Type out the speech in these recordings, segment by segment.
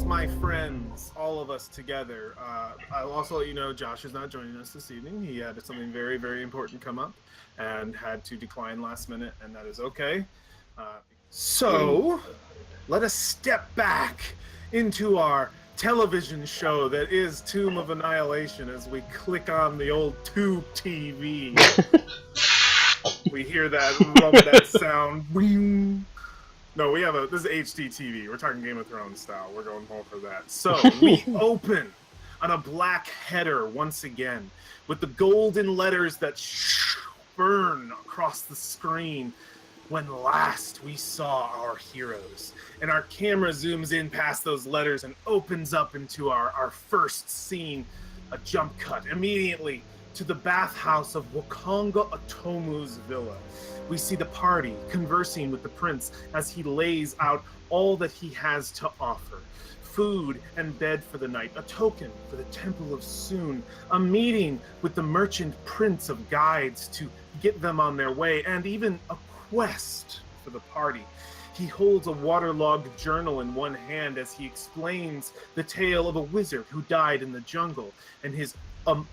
my friends, all of us together. I'll also let you know Josh is not joining us this evening. He had something very, very important come up and had to decline last minute, and that is okay. So, let us step back into our television show that is Tomb of Annihilation as we click on the old tube TV. We hear that sound. No, this is HD TV. We're talking Game of Thrones style. We're going home for that. So we open on a black header once again with the golden letters that burn across the screen when last we saw our heroes. And our camera zooms in past those letters and opens up into our first scene, a jump cut immediately to the bathhouse of Wakonga Otomu's villa. We see the party conversing with the prince as he lays out all that he has to offer. Food and bed for the night, a token for the Temple of Soon, a meeting with the merchant prince of guides to get them on their way, and even a quest for the party. He holds a waterlogged journal in one hand as he explains the tale of a wizard who died in the jungle and his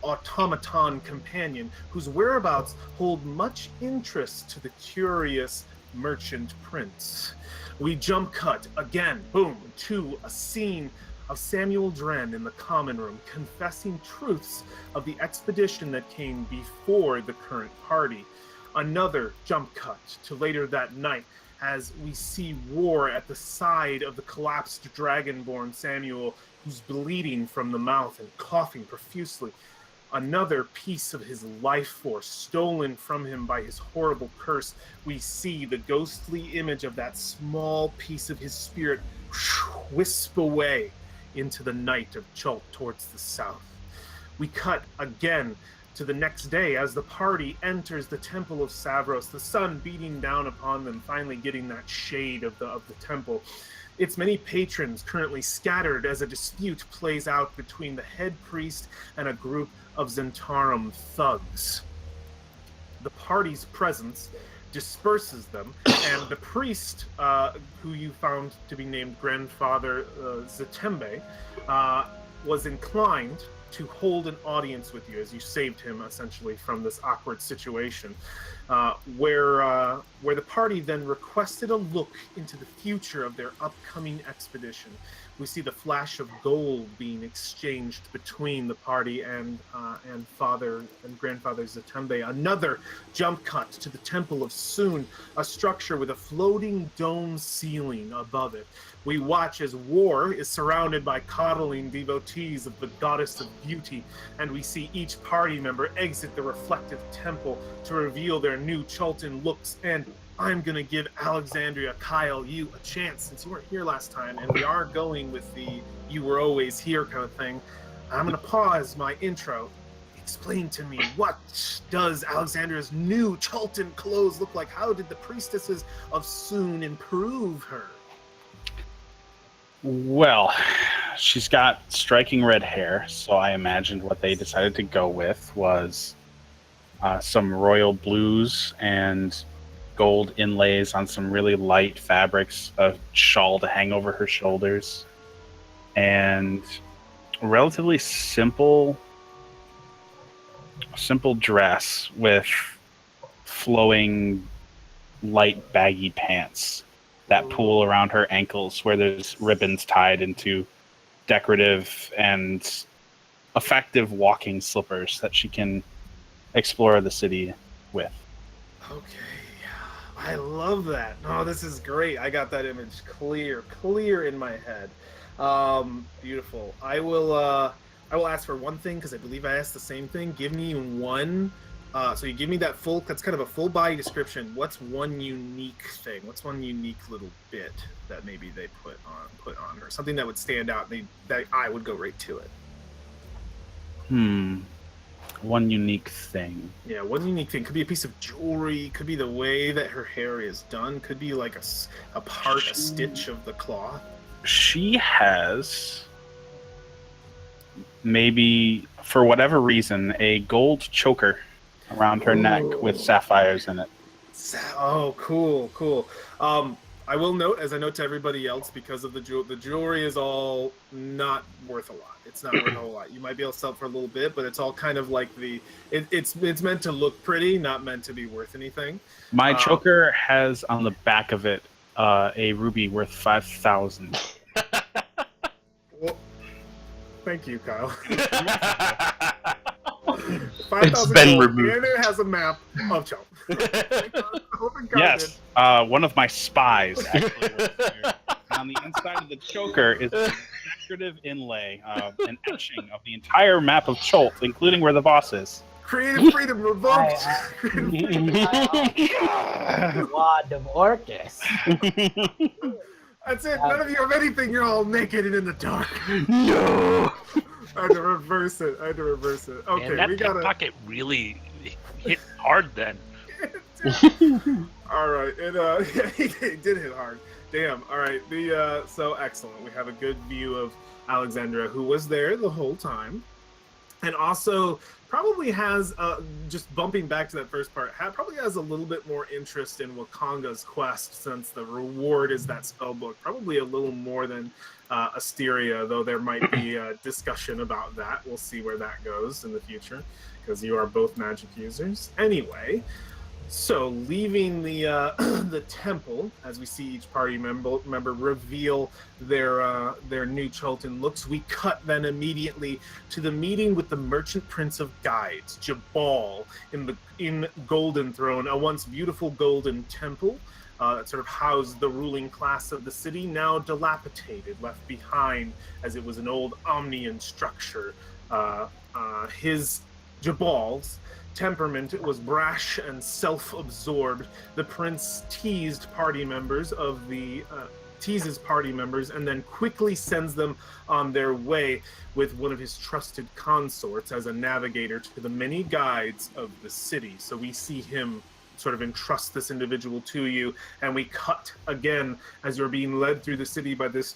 automaton companion whose whereabouts hold much interest to the curious merchant prince. We jump cut again, boom, to a scene of Samuel Dren in the common room confessing truths of the expedition that came before the current party. Another jump cut to later that night as we see war at the side of the collapsed dragonborn Samuel, who's bleeding from the mouth and coughing profusely. Another piece of his life force stolen from him by his horrible curse. We see the ghostly image of that small piece of his spirit wisp away into the night of Chult towards the south. We cut again to the next day as the party enters the Temple of Savros, the sun beating down upon them, finally getting that shade of the temple. Its many patrons currently scattered as a dispute plays out between the head priest and a group of Zentarum thugs. The party's presence disperses them, and the priest, who you found to be named Grandfather Zetembe, was inclined to hold an audience with you as you saved him essentially from this awkward situation, where the party then requested a look into the future of their upcoming expedition. We see the flash of gold being exchanged between the party and Father and Grandfather Zetembe. Another jump cut to the Temple of Soon, a structure with a floating dome ceiling above it. We watch as War is surrounded by coddling devotees of the goddess of beauty, and we see each party member exit the reflective temple to reveal their new Chultan looks. And I'm going to give Alexandria, Kyle, you a chance since you weren't here last time, and we are going with the you were always here kind of thing. I'm going to pause my intro. Explain to me, what does Alexandria's new Chultan clothes look like? How did the priestesses of Soon improve her? Well, she's got striking red hair, so I imagined what they decided to go with was some royal blues and gold inlays on some really light fabrics, a shawl to hang over her shoulders, and a relatively simple dress with flowing light baggy pants that pool around her ankles where there's ribbons tied into decorative and effective walking slippers that she can explore the city with. Okay. I love that. Oh, this is great. I got that image clear in my head. Beautiful. I will ask for one thing because I believe I asked the same thing. Give me one. So you give me that that's kind of a full body description. What's one unique thing? What's one unique little bit that maybe they put on her? Something that would stand out. That I would go right to it. One unique thing. Yeah, one unique thing. Could be a piece of jewelry. Could be the way that her hair is done. Could be like a stitch of the cloth. She has, maybe for whatever reason, a gold choker around her neck with sapphires in it. Oh, cool. I will note, as I note to everybody else, because of the jewelry is all not worth a lot. It's not worth a whole lot. You might be able to sell it for a little bit, but it's all kind of like it's meant to look pretty, not meant to be worth anything. My choker has on the back of it a ruby worth 5,000. Well, thank you, Kyle. 5,000 It's been gold, removed. and it has a map of Chult. Yes, one of my spies actually works here. On the inside of the choker is a decorative inlay, an etching of the entire map of Chult, including where the boss is. Creative freedom revoked. Wad of Orcus. That's it. None of you have anything. You're all naked and in the dark. No. I had to reverse it. Okay, Man, that we gotta. pocket really hit hard then. All right, it did hit hard. Damn. All right. So excellent. We have a good view of Alexandra, who was there the whole time, and also probably has just bumping back to that first part. Probably has a little bit more interest in Wakanga's quest, since the reward is that spell book. Probably a little more than Asteria, though there might be a discussion about that. We'll see where that goes in the future, because you are both magic users. Anyway. So, leaving the the temple, as we see each party member reveal their new Chultan looks, we cut then immediately to the meeting with the Merchant Prince of Guides, Jabal, in Golden Throne, a once beautiful golden temple that sort of housed the ruling class of the city, now dilapidated, left behind as it was an old Omnian structure. Jabal's temperament was brash and self-absorbed. The prince teases party members and then quickly sends them on their way with one of his trusted consorts as a navigator to the many guides of the city. So we see him sort of entrust this individual to you, and we cut again as you're being led through the city by this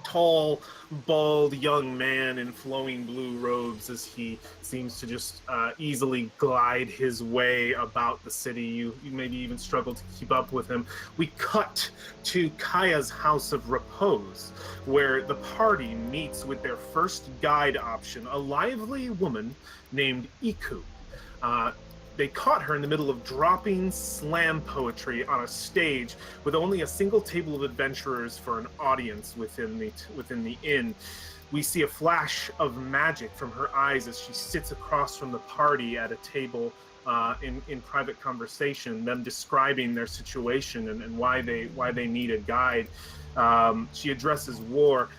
tall, bald young man in flowing blue robes, as he seems to just easily glide his way about the city. You maybe even struggle to keep up with him. We cut to Kaya's house of repose, where the party meets with their first guide option, a lively woman named Iku. They caught her in the middle of dropping slam poetry on a stage with only a single table of adventurers for an audience within the inn. We see a flash of magic from her eyes as she sits across from the party at a table in private conversation, them describing their situation and why they need a guide. She addresses War.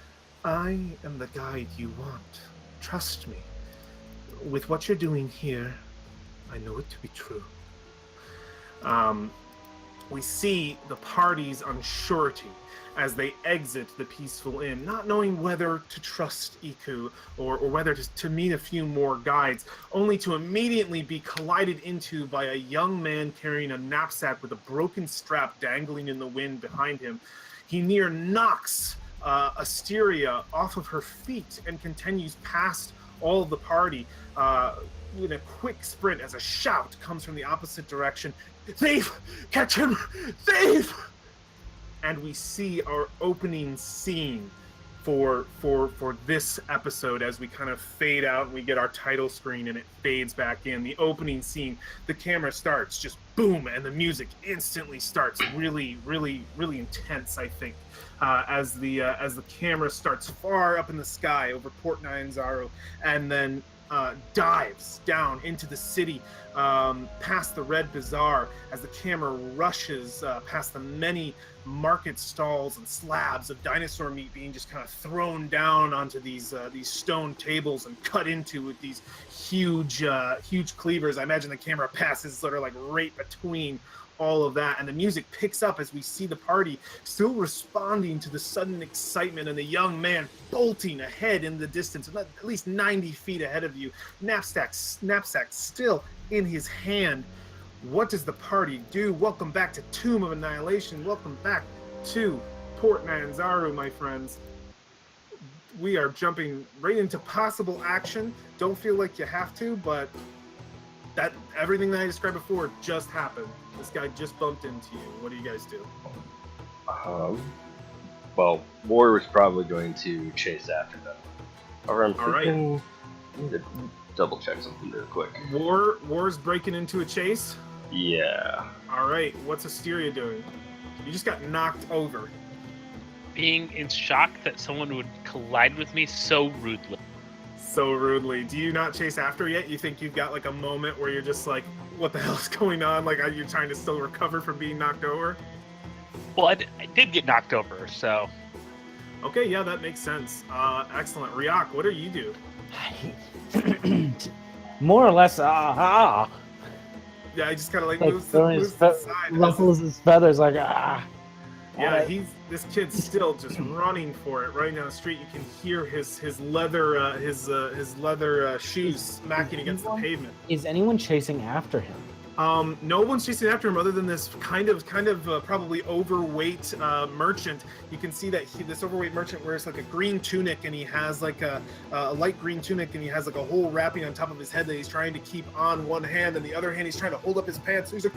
I am the guide you want. Trust me. With what you're doing here, I know it to be true. We see the party's unsurety as they exit the peaceful inn, not knowing whether to trust Iku or whether to meet a few more guides, only to immediately be collided into by a young man carrying a knapsack with a broken strap dangling in the wind behind him. He near knocks Asteria off of her feet and continues past all of the party with a quick sprint as a shout comes from the opposite direction. Thief! Catch him! Thief! And we see our opening scene for this episode as we kind of fade out and we get our title screen and it fades back in. The opening scene, the camera starts just boom, and the music instantly starts really, really, really intense, I think. As the camera starts far up in the sky over Port Nyanzaru, and then dives down into the city, past the Red Bazaar, as the camera rushes past the many market stalls and slabs of dinosaur meat being just kind of thrown down onto these stone tables and cut into with these huge cleavers. I imagine the camera passes sort of like right between all of that, and the music picks up as we see the party still responding to the sudden excitement and the young man bolting ahead in the distance, at least 90 feet ahead of you, knapsack still in his hand. What does the party do? Welcome back to Tomb of Annihilation. Welcome back to Port Nyanzaru, my friends. We are jumping right into possible action. Don't feel like you have to, but that everything that I described before just happened. This guy just bumped into you. What do you guys do? Well, War was probably going to chase after them. Or I'm All right. thinking... I need to double check something real quick. War's breaking into a chase. Yeah. All right, what's Asteria doing? You just got knocked over. Being in shock that someone would collide with me so rudely. So rudely. Do you not chase after yet? You think you've got like a moment where you're just like, what the hell's going on? Like, are you trying to still recover from being knocked over? Well, I did get knocked over, so... Okay, yeah, that makes sense. Excellent. Ryak, what do you do? More or less, Yeah, he just kind of like moves to the side. ruffles his feathers like Yeah, this kid's still just running for it, running down the street. You can hear his leather shoes smacking against the pavement. Is anyone chasing after him? No one's chasing after him other than this kind of probably overweight merchant. You can see that this overweight merchant wears like a green tunic, and he has like a light green tunic, and he has like a whole wrapping on top of his head that he's trying to keep on one hand, and the other hand he's trying to hold up his pants. So he's like,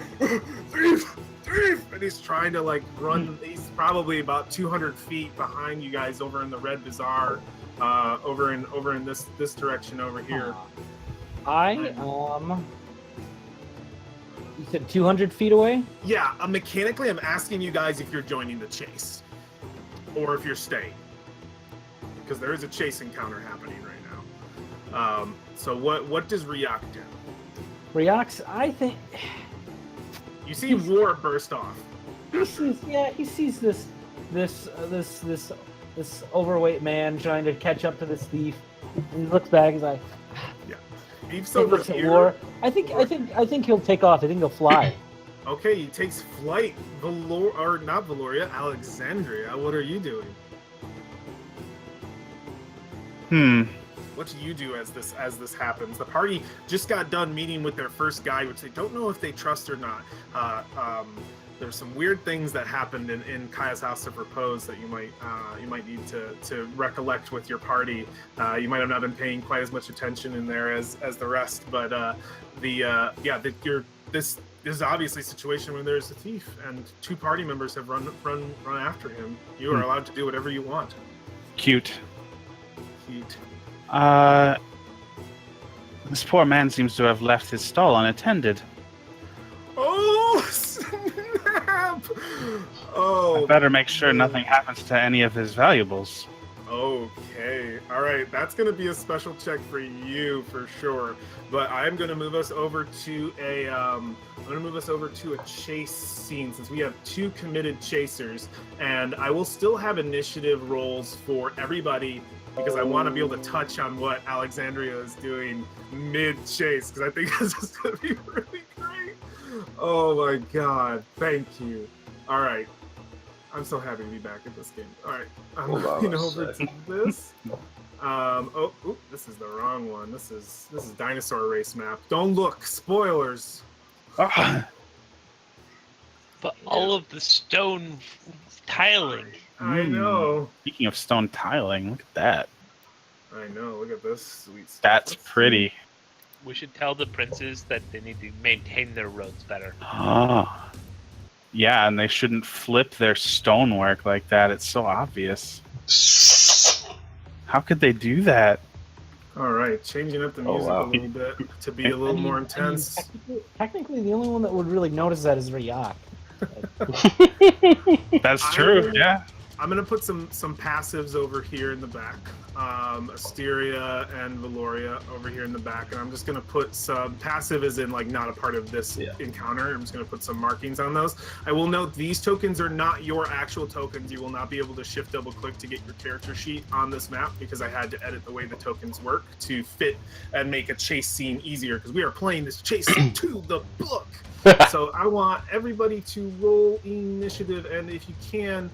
thief, and he's trying to like run. He's probably about 200 feet behind you guys over in the Red Bazaar, over in this direction over here. You said 200 feet away? Yeah, mechanically, I'm asking you guys if you're joining the chase, or if you're staying, because there is a chase encounter happening right now. So what does Ryak do? Ryak's, I think You see War burst off. he sees this overweight man trying to catch up to this thief. And he looks back. He's like, Thief's he over looks at here. War. I think he'll take off. I think he'll fly. Okay, he takes flight. Not Valoria, Alexandria. What are you doing? What do you do as this happens? The party just got done meeting with their first guy, which they don't know if they trust or not. There's some weird things that happened in Kaya's House of Repose that you might need to recollect with your party. You might have not been paying quite as much attention in there as the rest, but this is obviously a situation where there's a thief and two party members have run after him. You are allowed to do whatever you want. Cute. Cute. This poor man seems to have left his stall unattended. Oh, snap! Oh, I better make sure nothing happens to any of his valuables. Okay. All right. That's going to be a special check for you for sure. But I'm going to move us over to a chase scene since we have two committed chasers, and I will still have initiative rolls for everybody because I want to be able to touch on what Alexandria is doing mid-chase because I think this is going to be really great. Oh my god. Thank you. All right. I'm so happy to be back at this game. All right, I'm going over to this. This is the wrong one. This is dinosaur race map. Don't look. Spoilers. But all of the stone tiling. I know. Speaking of stone tiling, look at that. I know. Look at this sweet stuff. That's pretty. We should tell the princes that they need to maintain their roads better. Ah. Yeah, and they shouldn't flip their stonework like that. It's so obvious. How could they do that? All right, changing up the music a little bit to be a little more intense. Technically, the only one that would really notice that is Ryak. That's true, yeah. I'm gonna put some passives over here in the back. Asteria and Valoria over here in the back, and I'm just gonna put some passive as in like not a part of this encounter. I'm just gonna put some markings on those. I will note these tokens are not your actual tokens. You will not be able to shift double click to get your character sheet on this map because I had to edit the way the tokens work to fit and make a chase scene easier because we are playing this chase scene to the book. So I want everybody to roll initiative, and if you can,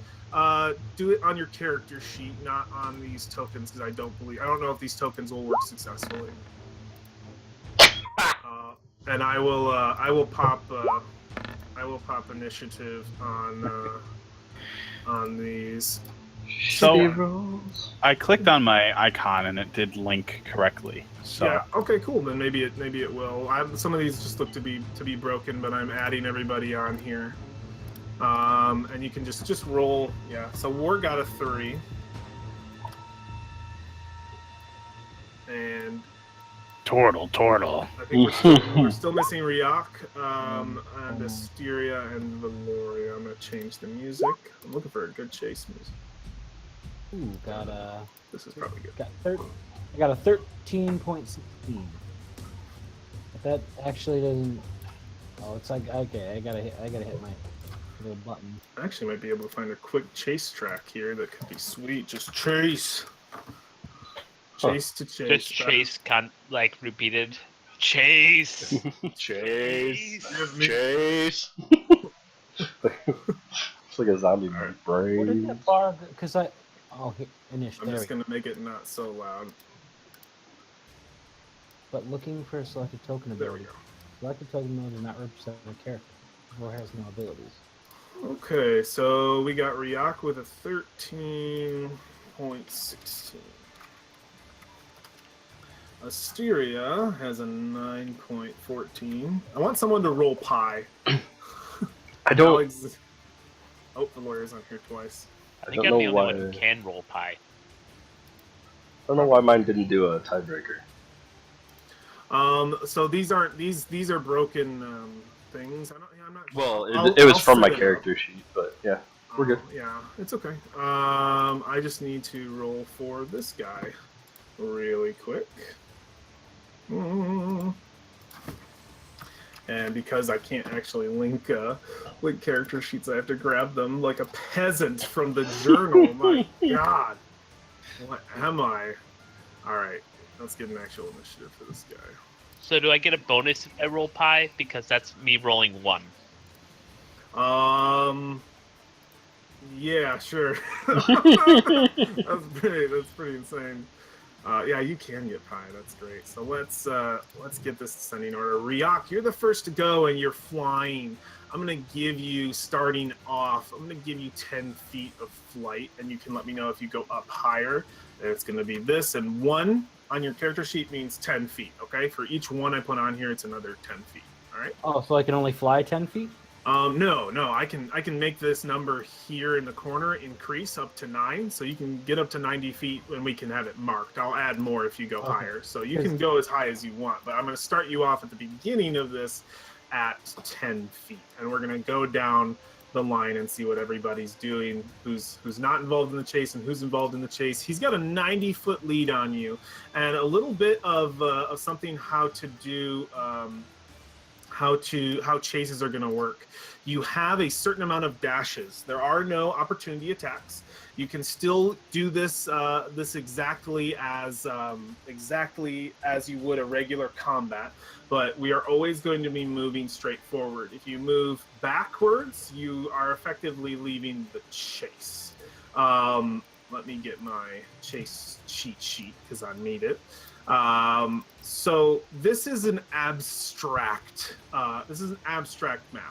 do it on your character sheet, not on these tokens, because I don't know if these tokens will work successfully. And I will pop initiative on these. So I clicked on my icon and it did link correctly. So yeah, okay, cool. Then maybe it will. Some of these just look to be broken, but I'm adding everybody on here. And you can just roll. Yeah. So War got a 3, and Turtle. I think we're still missing Riak, and Asteria and Valoria. I'm gonna change the music. I'm looking for a good chase music. Ooh, got a. This is probably good. I got a 13.16. But that actually doesn't. Oh, it's like okay. I gotta hit my little button. I actually might be able to find a quick chase track here that could be sweet. Just chase. Chase to chase. Just chase, like repeated. Chase. Chase. Chase. It's like a zombie brain. What is that bar? Because I. Oh, finish. I'm just gonna make it not so loud. But looking for a selected token There we ability. go. Selected token mode does not represent a character or has no abilities. Okay, so we got Riak with a 13.16. Asteria has a 9.14. I want someone to roll pi. I don't. Oh, the lawyer's on here twice. I think I'm the only one who can roll pie. I don't know why mine didn't do a tiebreaker. So these are broken things. I'm not. Well, I'll it was from set my it character sheet, but yeah, we're good. Yeah, it's okay. I just need to roll for this guy really quick. And because I can't actually link character sheets, I have to grab them like a peasant from the journal. My God, what am I? All right, let's get an actual initiative for this guy. So do I get a bonus if I roll pie? Because that's me rolling 1. Yeah, sure. That's pretty insane. Yeah, you can get pie. That's great. So let's get this descending order. Riak, you're the first to go, and you're flying. I'm gonna give you, starting off, I'm gonna give you 10 feet of flight, and you can let me know if you go up higher. It's gonna be this, and 1 on your character sheet means 10 feet. Okay, for each 1 I put on here, it's another 10 feet. All right. Oh, so I can only fly 10 feet? No, I can make this number here in the corner increase up to 9, so you can get up to 90 feet, and we can have it marked. I'll add more if you go higher, so you can go as high as you want. But I'm going to start you off at the beginning of this at 10 feet, and we're going to go down the line and see what everybody's doing, who's not involved in the chase and who's involved in the chase. He's got a 90-foot lead on you, and a little bit of something how to do. How chases are going to work. You have a certain amount of dashes. There are no opportunity attacks. You can still do this exactly as you would a regular combat, but we are always going to be moving straight forward. If you move backwards, you are effectively leaving the chase. Let me get my chase cheat sheet because I need it. So this is an abstract map,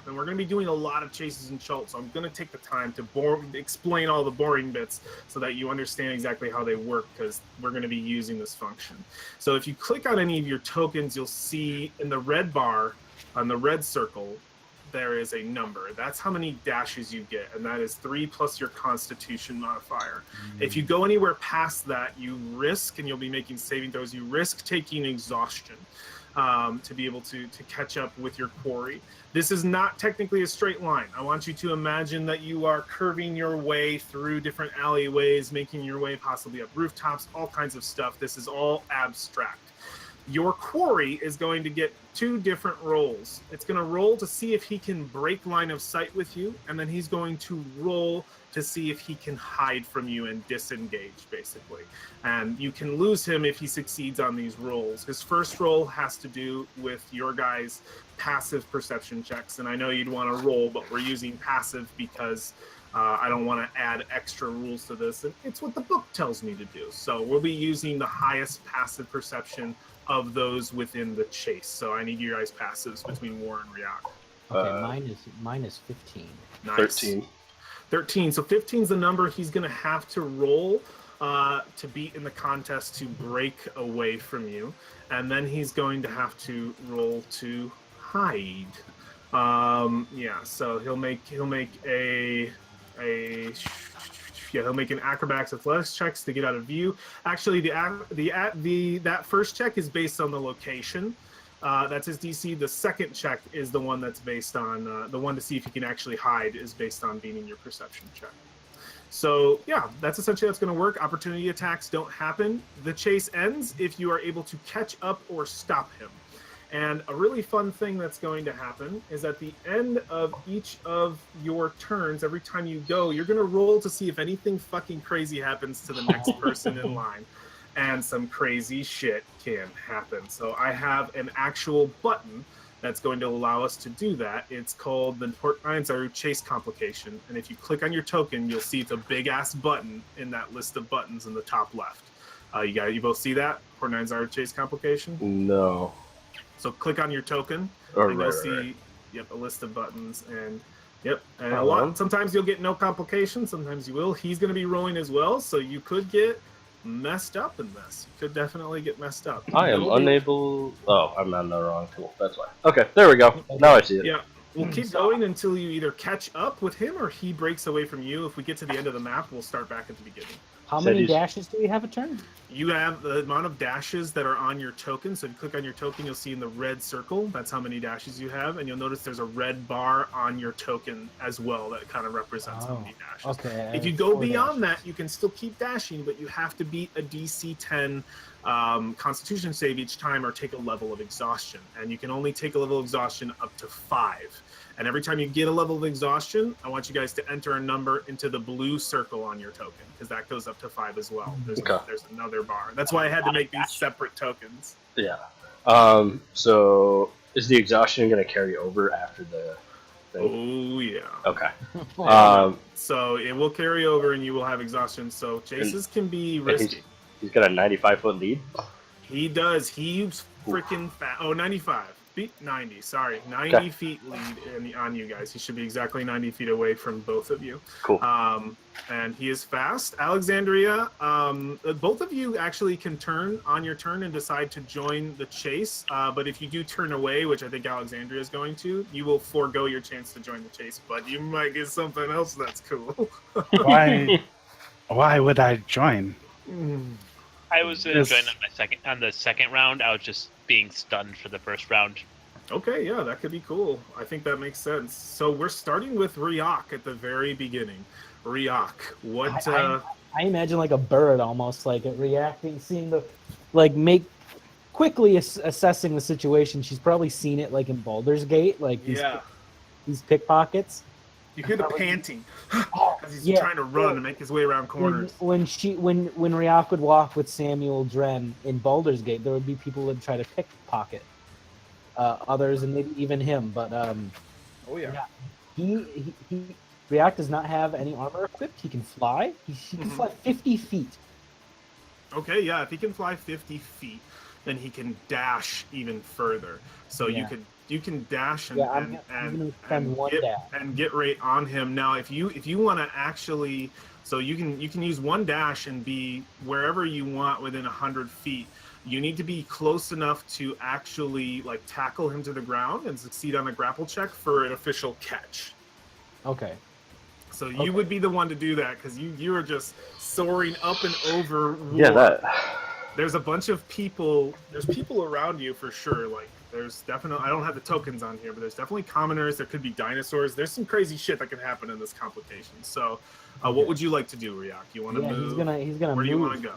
and we're going to be doing a lot of chases in Chult, so I'm going to take the time to explain all the boring bits so that you understand exactly how they work, because we're going to be using this function. So if you click on any of your tokens, you'll see in the red bar, on the red circle, there is a number. That's how many dashes you get, and that is 3 plus your Constitution modifier. If you go anywhere past that, you risk, and you'll be making saving throws, you risk taking exhaustion to be able to catch up with your quarry. This is not technically a straight line. I want you to imagine that you are curving your way through different alleyways, making your way possibly up rooftops, all kinds of stuff. This is all abstract. Your quarry is going to get 2 different rolls. It's going to roll to see if he can break line of sight with you, and then he's going to roll to see if he can hide from you and disengage, basically. And you can lose him if he succeeds on these rolls. His first roll has to do with your guys' passive perception checks, and I know you'd want to roll, but we're using passive because I don't want to add extra rules to this, and it's what the book tells me to do. So we'll be using the highest passive perception of those within the chase. So I need your guys' passives between War and Riak. Okay, mine is 15. Nice. 13. So 15 is the number he's going to have to roll to beat in the contest to break away from you. And then he's going to have to roll to hide. Yeah, so he'll make he'll make an acrobatics athletics checks to get out of view. Actually, that first check is based on the location. That's his DC. The second check is the one that's based on the one to see if he can actually hide is based on beating your perception check. So yeah, that's essentially what's going to work. Opportunity attacks don't happen. The chase ends if you are able to catch up or stop him. And a really fun thing that's going to happen is at the end of each of your turns, every time you go, you're going to roll to see if anything fucking crazy happens to the next person in line. And some crazy shit can happen. So I have an actual button that's going to allow us to do that. It's called the Port Nyanzaru Chase Complication. And if you click on your token, you'll see it's a big ass button in that list of buttons in the top left. You both see that? Port Nyanzaru Chase Complication? No. So click on your token, Oh, and right, you'll right, see, right. yep, a list of buttons, and yep, and Oh, well. sometimes you'll get no complications, sometimes you will. He's going to be rolling as well, so you could get messed up in this. You could definitely get messed up. I am It'll be- unable. Oh, I'm on the wrong tool. That's why. Okay, there we go. Now I see it. Yeah, we'll keep going until you either catch up with him or he breaks away from you. If we get to the end of the map, we'll start back at the beginning. How Said many he's- dashes do we have a turn? You have the amount of dashes that are on your token. So if you click on your token, you'll see in the red circle, that's how many dashes you have. And you'll notice there's a red bar on your token as well that kind of represents how many dashes. Okay. If you go beyond that, you can still keep dashing, but you have to beat a DC 10 Constitution save each time or take a level of exhaustion. And you can only take a level of exhaustion up to 5. And every time you get a level of exhaustion, I want you guys to enter a number into the blue circle on your token, because that goes up to 5 as well. There's another bar. That's why I had to make these separate tokens. Yeah. So is the exhaustion going to carry over after the thing? Oh, yeah. Okay. So it will carry over and you will have exhaustion. So chases can be risky. He's got a 95-foot lead. He does. He's freaking fat. Oh, 95. Feet 90. Sorry, 90 Okay. feet lead on you guys. He should be exactly 90 feet away from both of you. Cool. And he is fast. Alexandria, both of you actually can turn on your turn and decide to join the chase. But if you do turn away, which I think Alexandria is going to, you will forego your chance to join the chase. But you might get something else that's cool. Why would I join? I was going to join on the second round. I was just being stunned for the first round. Okay, yeah, that could be cool. I think that makes sense. So we're starting with Ryok at the very beginning. Ryok, what? I imagine like a bird almost, like reacting, seeing the, like quickly assessing the situation. She's probably seen it like in Baldur's Gate, like these pickpockets. You hear the panting Oh, as he's trying to run and make his way around corners. When Ryok would walk with Samuel Dren in Baldur's Gate, there would be people that would try to pickpocket others and maybe even him. But Oh yeah. he Ryok does not have any armor equipped. He can fly. He can fly 50 feet. Okay, yeah. If he can fly 50 feet, then he can dash even further. So you can dash and get right on him. Now, if you want to actually, so you can use one dash and be wherever you want within 100 feet. You need to be close enough to actually like tackle him to the ground and succeed on a grapple check for an official catch. Okay. So you would be the one to do that because you are just soaring up and over. Yeah, There's a bunch of people. There's people around you for sure. Like there's definitely. I don't have the tokens on here, but there's definitely commoners. There could be dinosaurs. There's some crazy shit that can happen in this complication. So, what would you like to do, Ryok? You want to move? He's gonna Where move. do you want to go?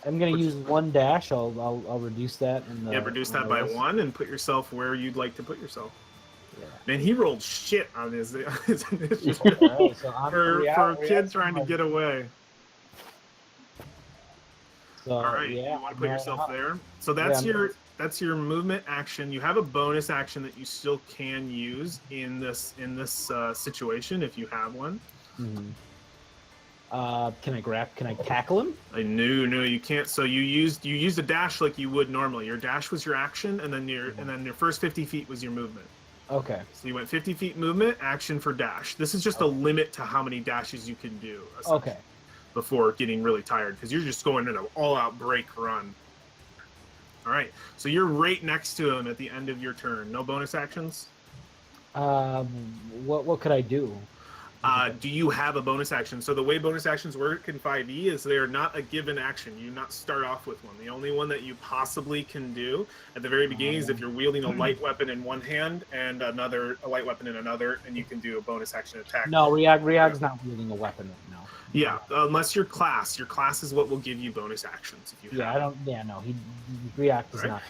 I'm gonna use one dash. I'll reduce that. Reduce that by list. 1 and put yourself where you'd like to put yourself. Yeah. Man, he rolled shit on his initiative Alright, so I'm for a kid trying to get away. So, All right, yeah, you want to put yourself there. So that's your movement action. You have a bonus action that you still can use in this situation if you have one. Mm-hmm. Can I tackle him? No, you can't. So you used a dash like you would normally. Your dash was your action, and then your first 50 feet was your movement. Okay. So you went 50 feet movement, action for dash. This is just a limit to how many dashes you can do. Okay. Before getting really tired, because you're just going in an all-out break run. All right, so you're right next to him at the end of your turn. No bonus actions? What could I do? Do you have a bonus action? So the way bonus actions work in 5e is they are not a given action. You do not start off with one. The only one that you possibly can do at the very beginning is if you're wielding a light weapon in one hand and a light weapon in another, and you can do a bonus action attack. No, Ryog's not wielding a weapon right now. Yeah, unless your class. Your class is what will give you bonus actions. If you Yeah, have. I don't. Yeah, no, Ryog does Right.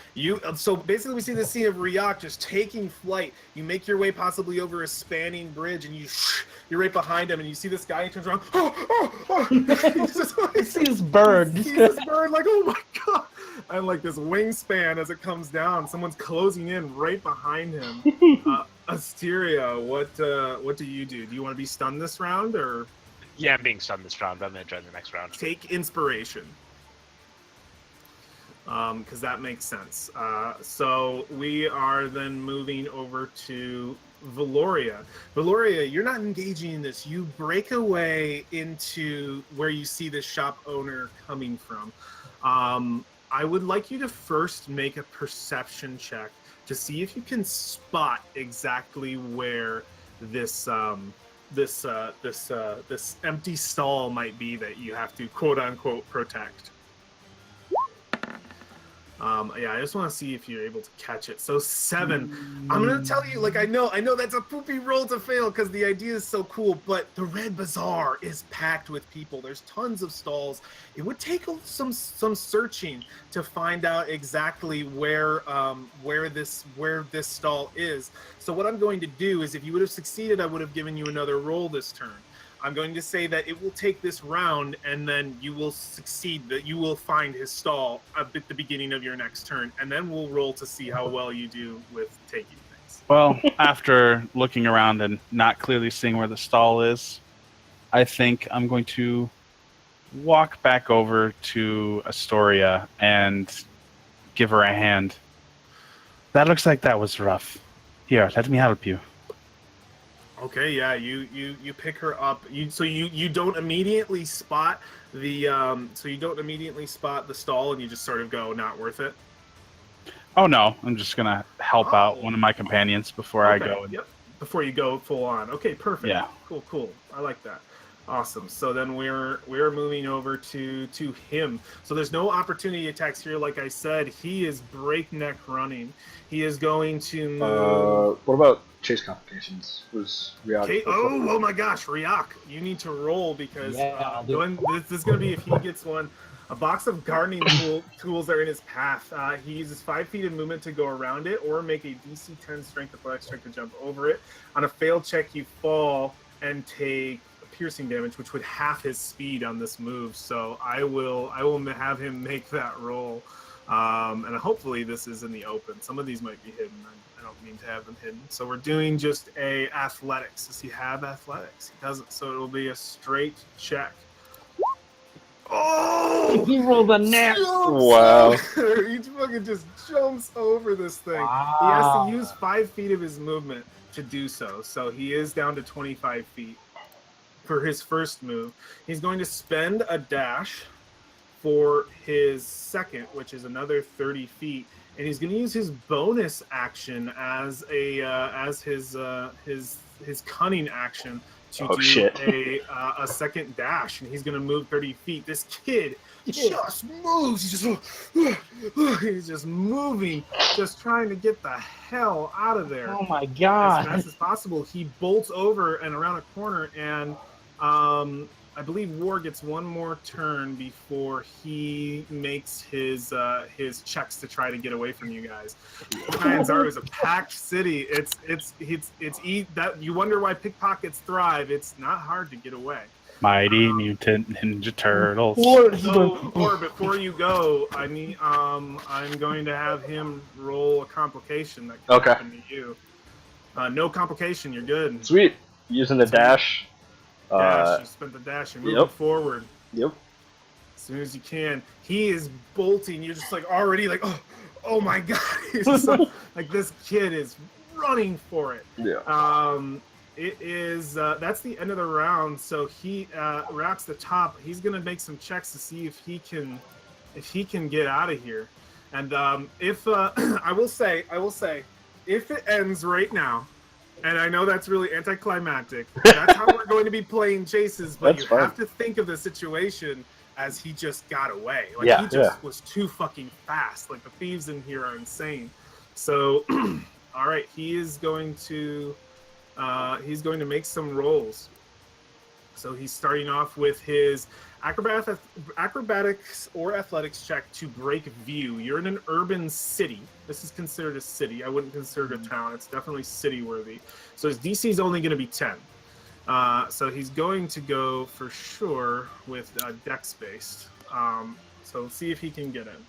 not. So basically, we see the scene of Ryok just taking flight. You make your way possibly over a spanning bridge, and you're right behind him, and you see this guy. He turns around. He's just like, I see this bird. He sees this bird, like, oh my god, and like this wingspan as it comes down. Someone's closing in right behind him. Asteria, what do you do? Do you want to be stunned this round, or? Yeah, I'm being stunned this round. I'm gonna join the next round. Take inspiration. Because that makes sense. So we are then moving over to Valoria. Valoria, you're not engaging in this. You break away into where you see the shop owner coming from. I would like you to first make a perception check to see if you can spot exactly where this empty stall might be that you have to quote unquote protect. Yeah, I just want to see if you're able to catch it. So 7. I'm gonna tell you, like, I know that's a poopy roll to fail because the idea is so cool, but the Red Bazaar is packed with people. There's tons of stalls. It would take some searching to find out exactly where this stall is. So what I'm going to do is, if you would have succeeded, I would have given you another roll this turn. I'm going to say that it will take this round, and then you will succeed, that you will find his stall at the beginning of your next turn, and then we'll roll to see how well you do with taking things. Well, after looking around and not clearly seeing where the stall is, I think I'm going to walk back over to Astoria and give her a hand. That looks like that was rough. Here, let me help you. Okay, yeah, you pick her up. You don't immediately spot the stall, and you just sort of go, not worth it. Oh no, I'm just gonna help out one of my companions before I go. Yep. Before you go full on. Okay, perfect. Yeah. Cool. I like that. Awesome. So then we're moving over to him. So there's no opportunity attacks here. Like I said, he is breakneck running. He is going to move. What about chase complications? Was Ryok? Okay. Oh my gosh, Ryok, you need to roll because this is going to be, if he gets one, a box of gardening tools are in his path. He uses 5 feet of movement to go around it, or make a DC 10 strength athletics check to jump over it. On a failed check, you fall and take piercing damage, which would half his speed on this move. So I will have him make that roll. And hopefully this is in the open. Some of these might be hidden. I don't mean to have them hidden. So we're doing just a athletics. Does he have athletics? He doesn't. So it'll be a straight check. Oh! He rolled a net. Wow. He fucking just jumps over this thing. Wow. He has to use 5 feet of his movement to do so. So he is down to 25 feet for his first move. He's going to spend a dash for his second, which is another 30 feet, and he's going to use his bonus action as his cunning action to a second dash, and he's going to move 30 feet. This kid just moves. He's just moving, just trying to get the hell out of there. Oh my god! As fast as possible, he bolts over and around a corner, and I believe War gets one more turn before he makes his checks to try to get away from you guys. Zaru is a packed city. It's that you wonder why pickpockets thrive. It's not hard to get away. Mighty Mutant Ninja Turtles. Or before you go, I'm going to have him roll a complication that can happen to you. No complication. You're good. Sweet. Using the dash. You spent the dash and moving forward. Yep. As soon as you can. He is bolting. You're just like already like, oh my god. He's just like this kid is running for it. Yeah. It is that's the end of the round. So he wraps the top. He's gonna make some checks to see if he can get out of here. And if I will say, if it ends right now, And I know that's really anticlimactic. That's how we're going to be playing chases, but That's you fine. have to think of the situation as he just got away. Like Yeah, he just was too fucking fast. Like the thieves in here are insane. So, all right, he's going to make some rolls. So he's starting off with his acrobatics or athletics check to break view. You're in an urban city. This is considered a city. I wouldn't consider it a town. It's definitely city worthy. So his DC is only going to be 10. So he's going to go for sure with dex based. So let's see if he can get in.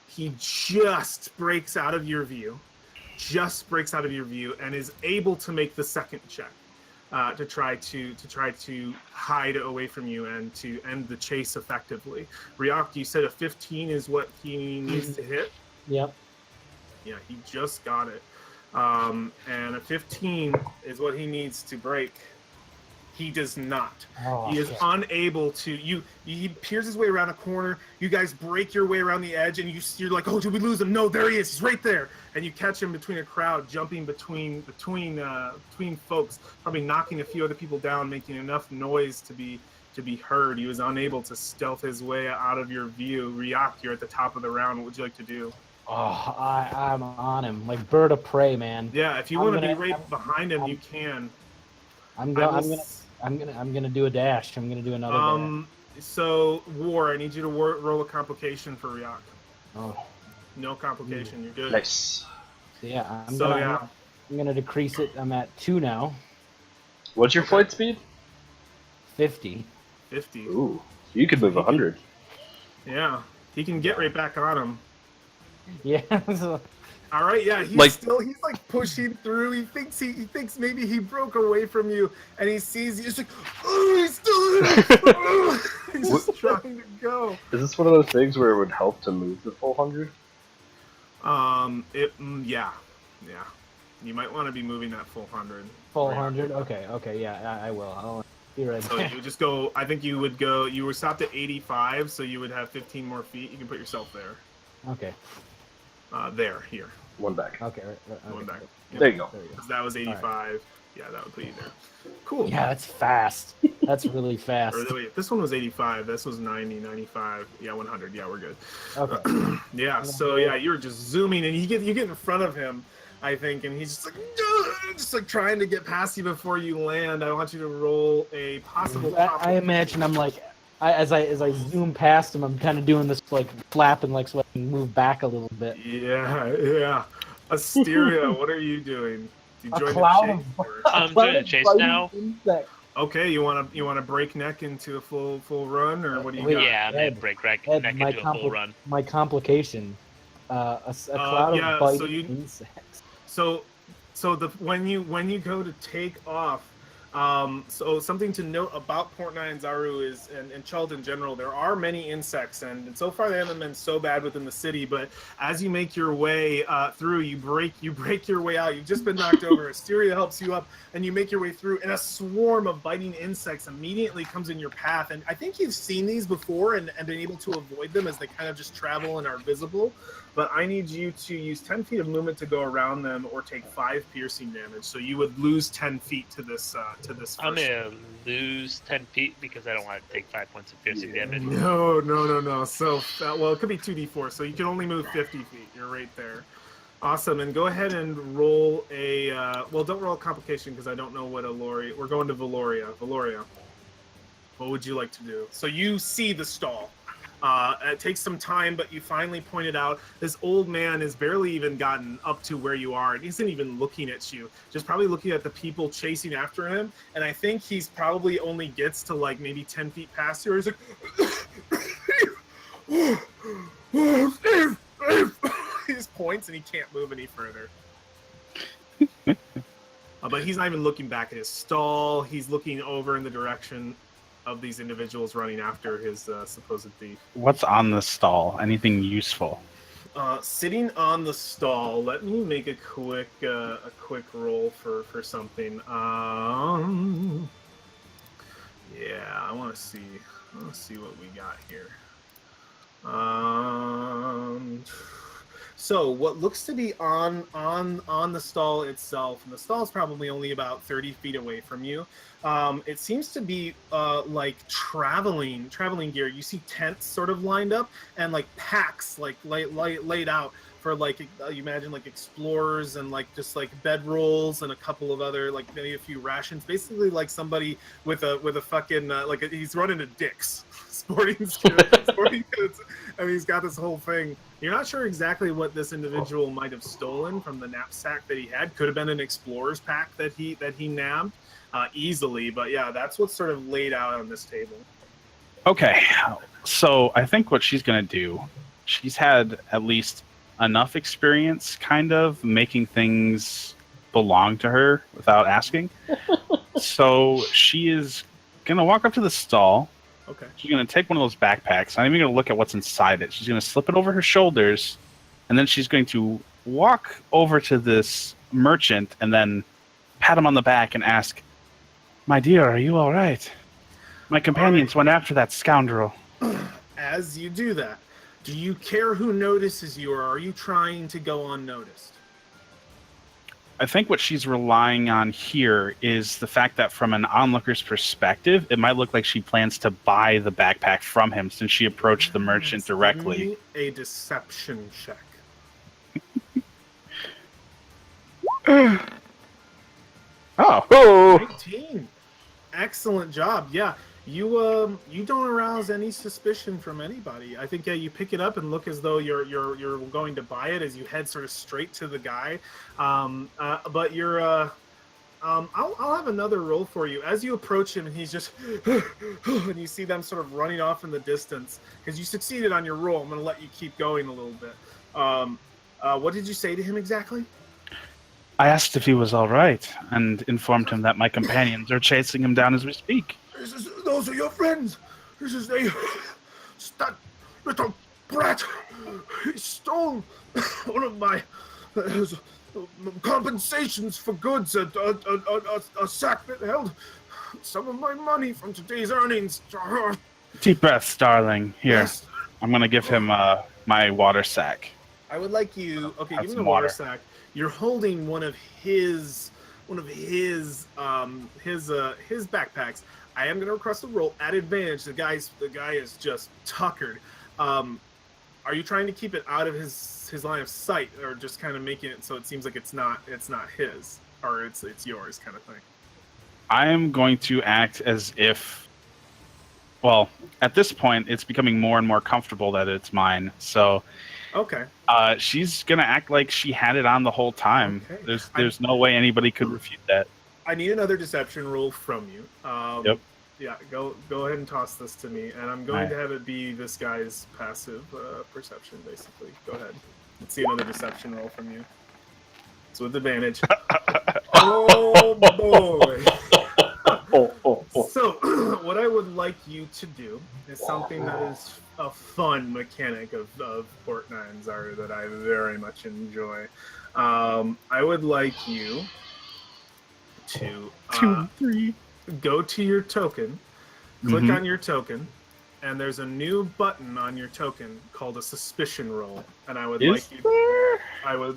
He just breaks out of your view, and is able to make the second check. To try to hide away from you and to end the chase effectively. Ryok, you said a 15 is what he needs to hit. Yep. Yeah, he just got it, and a 15 is what he needs to break. He does not. Oh, He is shit. unable to. He peers his way around a corner. You guys break your way around the edge, and you're like, "Oh, did we lose him? No, there he is. He's right there." And you catch him between a crowd, jumping between folks, probably knocking a few other people down, making enough noise to be heard. He was unable to stealth his way out of your view. Ryok, you're at the top of the round. What would you like to do? Oh, I'm on him like bird of prey, man. Yeah, if you I'm want to be gonna- right behind him, you can. I'm gonna do a dash. I'm gonna do another dash. So War, I need you to roll a complication for Ryok. Oh, No complication, you're good. Nice. so yeah. I'm gonna decrease it. I'm at 2 now. What's your flight speed? 50. 50. Ooh, you could move 100. Yeah, he can get right back on him. Yeah. So, All right, yeah, he's like pushing through. He thinks maybe he broke away from you, and he sees you. He's like, oh, he's still there. He's just trying to go. Is this one of those things where it would help to move the full 100? Yeah. You might want to be moving that full 100. full 100. Okay. Yeah, I will. I'll be right So there. you would just go. I think you would go. You were stopped at 85, so you would have 15 more feet. You can put yourself there. Okay. Here. One back. Okay. Right, One okay. back. There you go. There you go. 'Cause that was 85. Yeah, that would put you there. Cool. Yeah, that's fast. That's really fast. Or wait, this one was 85. This was 90, 95. Yeah, 100. Yeah, we're good. Okay. Yeah. So yeah, you were just zooming, and you get in front of him, I think, and he's just like trying to get past you before you land. I want you to roll a possible. I imagine I'm like, as I zoom past him, I'm kind of doing this like flapping, like so I can move back a little bit. Yeah. Asteria, what are you doing? You A join cloud the of chase, or- I'm doing a chase now. Insect. Okay, you want to break neck into a full run, or what do you Wait, got? Yeah, I'm gonna Ed, break neck Ed, into a full run. My complication, a cloud yeah, of biting so you- insects. So when you go to take off, so something to note about Port Nine Zaru is, and Chult in general, there are many insects, and so far they haven't been so bad within the city. But as you make your way through, you break your way out. You've just been knocked over. Asteria helps you up, and you make your way through, and a swarm of biting insects immediately comes in your path. And I think you've seen these before and been able to avoid them as they kind of just travel and are visible. But I need you to use 10 feet of movement to go around them, or take 5 piercing damage. So you would lose 10 feet to this. I'm gonna lose 10 feet because I don't want to take 5 points of piercing damage. No. So, well, it could be 2d4. So you can only move 50 feet. You're right there. Awesome. And go ahead and roll a. Don't roll a complication because I don't know what a Lori. We're going to Valoria. Valoria, what would you like to do? So you see the stall. It takes some time, but you finally pointed out this old man has barely even gotten up to where you are, and he isn't even looking at you, just probably looking at the people chasing after him. And I think he's probably only gets to like maybe 10 feet past you. He's like, Steve. He just points and he can't move any further. But he's not even looking back at his stall. He's looking over in the direction of these individuals running after his supposed thief. What's on the stall? Anything useful? Sitting on the stall. Let me make a quick roll for something. Yeah, I want to see what we got here. So what looks to be on the stall itself, and the stall is probably only about 30 feet away from you. It seems to be like traveling gear. You see tents sort of lined up and like packs like laid out for like you imagine like explorers and like just like bedrolls and a couple of other like maybe a few rations. Basically like somebody with a fucking he's running to Dick's sporting goods, and he's got this whole thing. You're not sure exactly what this individual might have stolen from the knapsack that he had. Could have been an explorer's pack that he nabbed easily, but yeah, that's what's sort of laid out on this table. Okay, so I think what she's going to do, she's had at least enough experience kind of making things belong to her without asking. So she is going to walk up to the stall. Okay. She's going to take one of those backpacks. I'm even going to look at what's inside it. She's going to slip it over her shoulders, and then she's going to walk over to this merchant and then pat him on the back and ask, "My dear, are you all right? My companions went after that scoundrel." As you do that, do you care who notices you, or are you trying to go unnoticed? I think what she's relying on here is the fact that from an onlooker's perspective, it might look like she plans to buy the backpack from him since she approached the merchant directly. Give me a deception check. Oh. 19. Excellent job. Yeah. You don't arouse any suspicion from anybody. I think you pick it up and look as though you're going to buy it as you head sort of straight to the guy. But you're I'll have another roll for you as you approach him, and he's just and you see them sort of running off in the distance because you succeeded on your roll. I'm going to let you keep going a little bit. What did you say to him exactly? I asked if he was all right and informed him that my companions are chasing him down as we speak. Those are your friends. This is that little brat. He stole one of my compensations for goods, a sack that held some of my money from today's earnings. Deep breaths, darling. Here, Yes. I'm going to give him my water sack. I would like you. Okay, Have give me some the water water. sack. You're holding one of his backpacks. I am going to request a roll at advantage. The guy is just tuckered. Are you trying to keep it out of his line of sight, or just kind of making it so it seems like it's not his, or it's yours kind of thing? I am going to act as if, well, at this point, it's becoming more and more comfortable that it's mine. So, Okay. she's gonna act like she had it on the whole time. Okay. There's no way anybody could refute that. I need another deception roll from you. Yep. Yeah, go ahead and toss this to me, and I'm going to have it be this guy's passive perception, basically. Go ahead. Let's see another deception roll from you. It's with advantage. Oh boy! So, what I would like you to do is something that is a fun mechanic of Fortnite's art that I very much enjoy. I would like you to 2, 3. go to your token, click Mhm. on your token, and there's a new button on your token called a suspicion roll. And I would like you.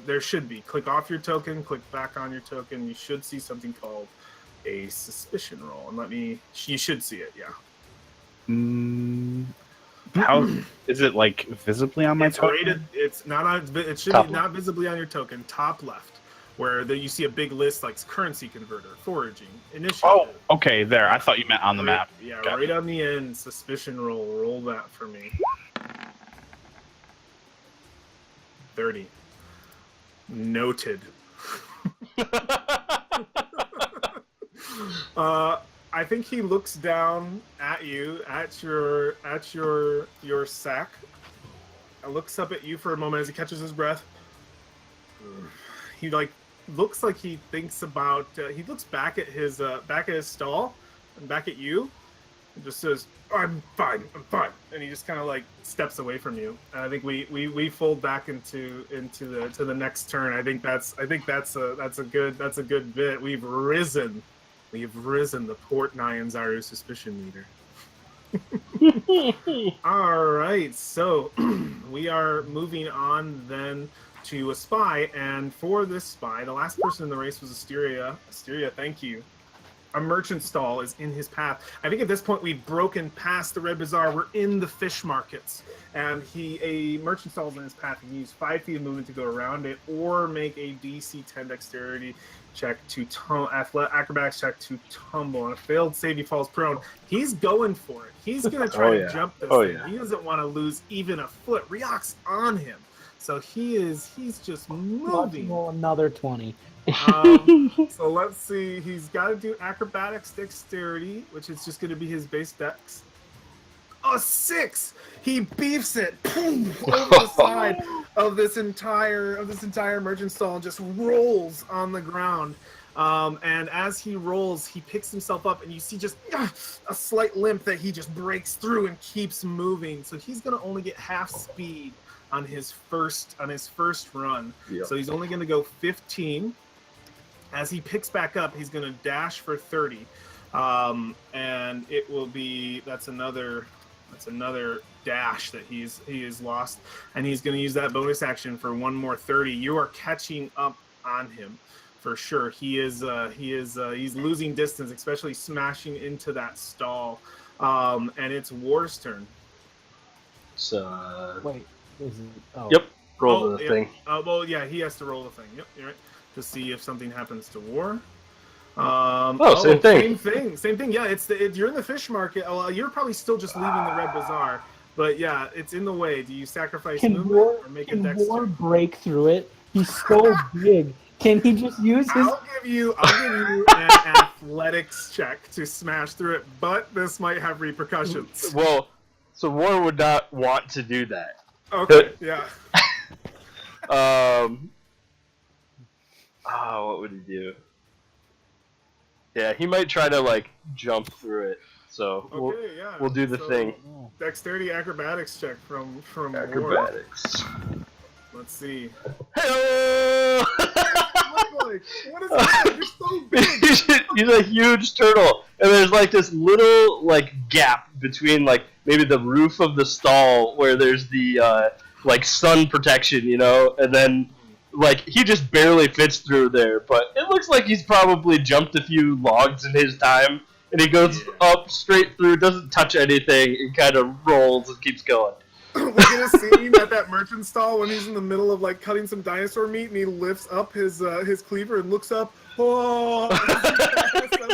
There should be. Click off your token, click back on your token. You should see something called a suspicion roll. And you should see it, yeah. How is it like visibly on my It's token? rated. It's not on. It should Top be not visibly on your token. Top left, where you see a big list like currency converter, foraging, initiative. Oh, okay, there. I thought you meant on the map. Yeah, Got right on the end. Suspicion roll. Roll that for me. 30. Noted. I think he looks down at you, at your sack, and looks up at you for a moment as he catches his breath. He looks like he thinks about. He looks back at his stall and back at you, and just says, I'm fine," and he just kind of steps away from you. And I think we fold back into the next turn. I think that's a good bit. We've risen the Port Nyanzaru suspicion meter. All right, so we are moving on then to a spy, and for this spy, the last person in the race was Asteria. Asteria, thank you. A merchant stall is in his path. I think at this point we've broken past the Red Bazaar. We're in the fish markets, and a merchant stall is in his path. He can use 5 feet of movement to go around it, or make a DC 10 dexterity check to acrobatics check to tumble. On a failed save, he falls prone. He's going for it. He's gonna try to jump this thing. He doesn't want to lose even a foot. Ryok's on him, so he's just moving. Roll another 20. So let's see. He's got to do acrobatics, dexterity, which is just going to be his base dex. A 6. He beefs it over the side of this entire merchant stall and just rolls on the ground. And as he rolls, he picks himself up, and you see just a slight limp that he just breaks through and keeps moving. So he's going to only get half speed on his first run. Yep. So he's only going to go 15. As he picks back up, he's going to dash for 30, and it will be that's another dash that he has lost, and he's going to use that bonus action for one more 30. You are catching up on him for sure. He's losing distance, especially smashing into that stall, and it's War's turn. So wait, is it? Oh. Yep, roll the thing. Well, yeah, he has to roll the thing. Yep, you're right. To see if something happens to War. Same thing. Same thing. Yeah, you're in the fish market. You're probably still just leaving the Red Bazaar, but yeah, it's in the way. Do you sacrifice movement or make a dex War check? break through it? He's so big. Can he just use his? I'll give you an athletics check to smash through it, but this might have repercussions. Well, so War would not want to do that. Okay. Yeah. What would he do? Yeah, he might try to jump through it. So we'll do the thing. Dexterity acrobatics check from Acrobatics. War. Let's see. Hello! What is that? You're so big. He's a huge turtle, and there's this little gap between maybe the roof of the stall where there's the sun protection, and then he just barely fits through there. But it looks like he's probably jumped a few logs in his time, and he goes up straight through, doesn't touch anything, and kind of rolls and keeps going. We're gonna see him at that merchant stall when he's in the middle of cutting some dinosaur meat, and he lifts up his cleaver and looks up. Oh,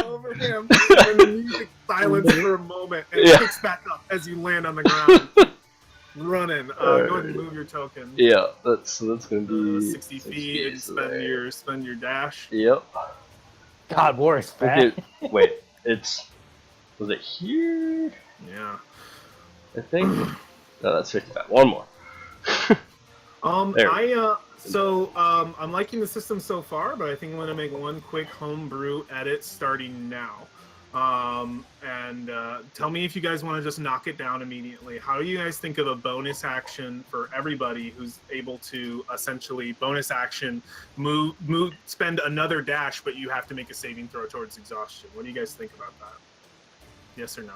over him, and the music silence for a moment, and picks back up as you land on the ground. Running. Go ahead and move your token. Yeah, that's gonna be 60 feet and spend your dash. Yep. God, War is fat. Okay, wait, was it here? Yeah. I think. No, that's 55. One more. I'm liking the system so far, but I think I'm gonna make one quick homebrew edit starting now. And tell me if you guys want to just knock it down immediately. How do you guys think of a bonus action for everybody who's able to essentially bonus action move, spend another dash, but you have to make a saving throw towards exhaustion? What do you guys think about that? Yes or no?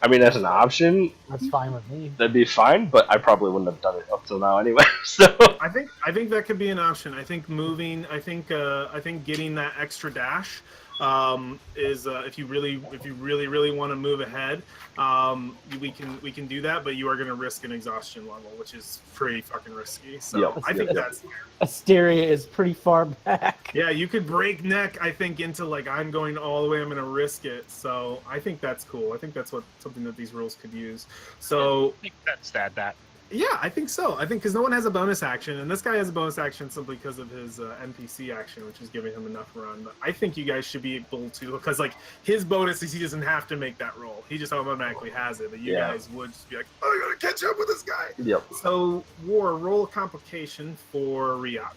I mean, as an option, That's fine with me. that'd be fine, but I probably wouldn't have done it up till now anyway. So I think that could be an option. I think moving. I think getting that extra dash is if you really want to move ahead, we can do that. But you are going to risk an exhaustion level, which is pretty fucking risky. So Yep. I think that's. Asteria is pretty far back. Yeah, you could break neck. I think into I'm going all the way. I'm going to risk it. So I think that's cool. I think that's something that these rules could use. So I think that's that. yeah, I think so. I think because no one has a bonus action, and this guy has a bonus action simply because of his NPC action, which is giving him enough run. But I think you guys should be able to, because his bonus is he doesn't have to make that roll. He just automatically has it. But you guys would just be like, oh, I gotta catch up with this guy. Yep. So War, roll a complication for Ryok.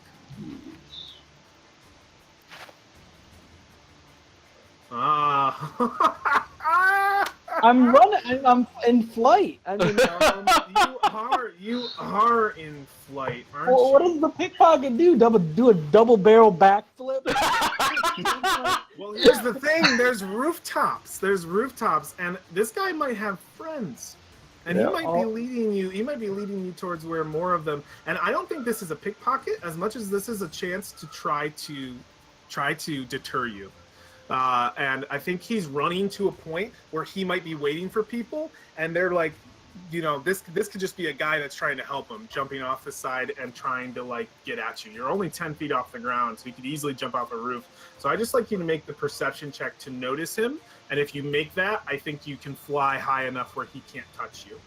I'm running. I'm in flight. I mean, you are in flight, aren't well, you? what does the pickpocket do? Do a double barrel backflip? Well, here's the thing. There's rooftops. And this guy might have friends. And Yeah. he might be leading you. He might be leading you towards where more of them. And I don't think this is a pickpocket as much as this is a chance to try to deter you. And I think he's running to a point where he might be waiting for people, and they're like, this could just be a guy that's trying to help him, jumping off the side and trying to like get at you. You're only 10 feet off the ground, so you could easily jump off a roof. So I just like you to make the perception check to notice him. And if you make that, I think you can fly high enough where he can't touch you.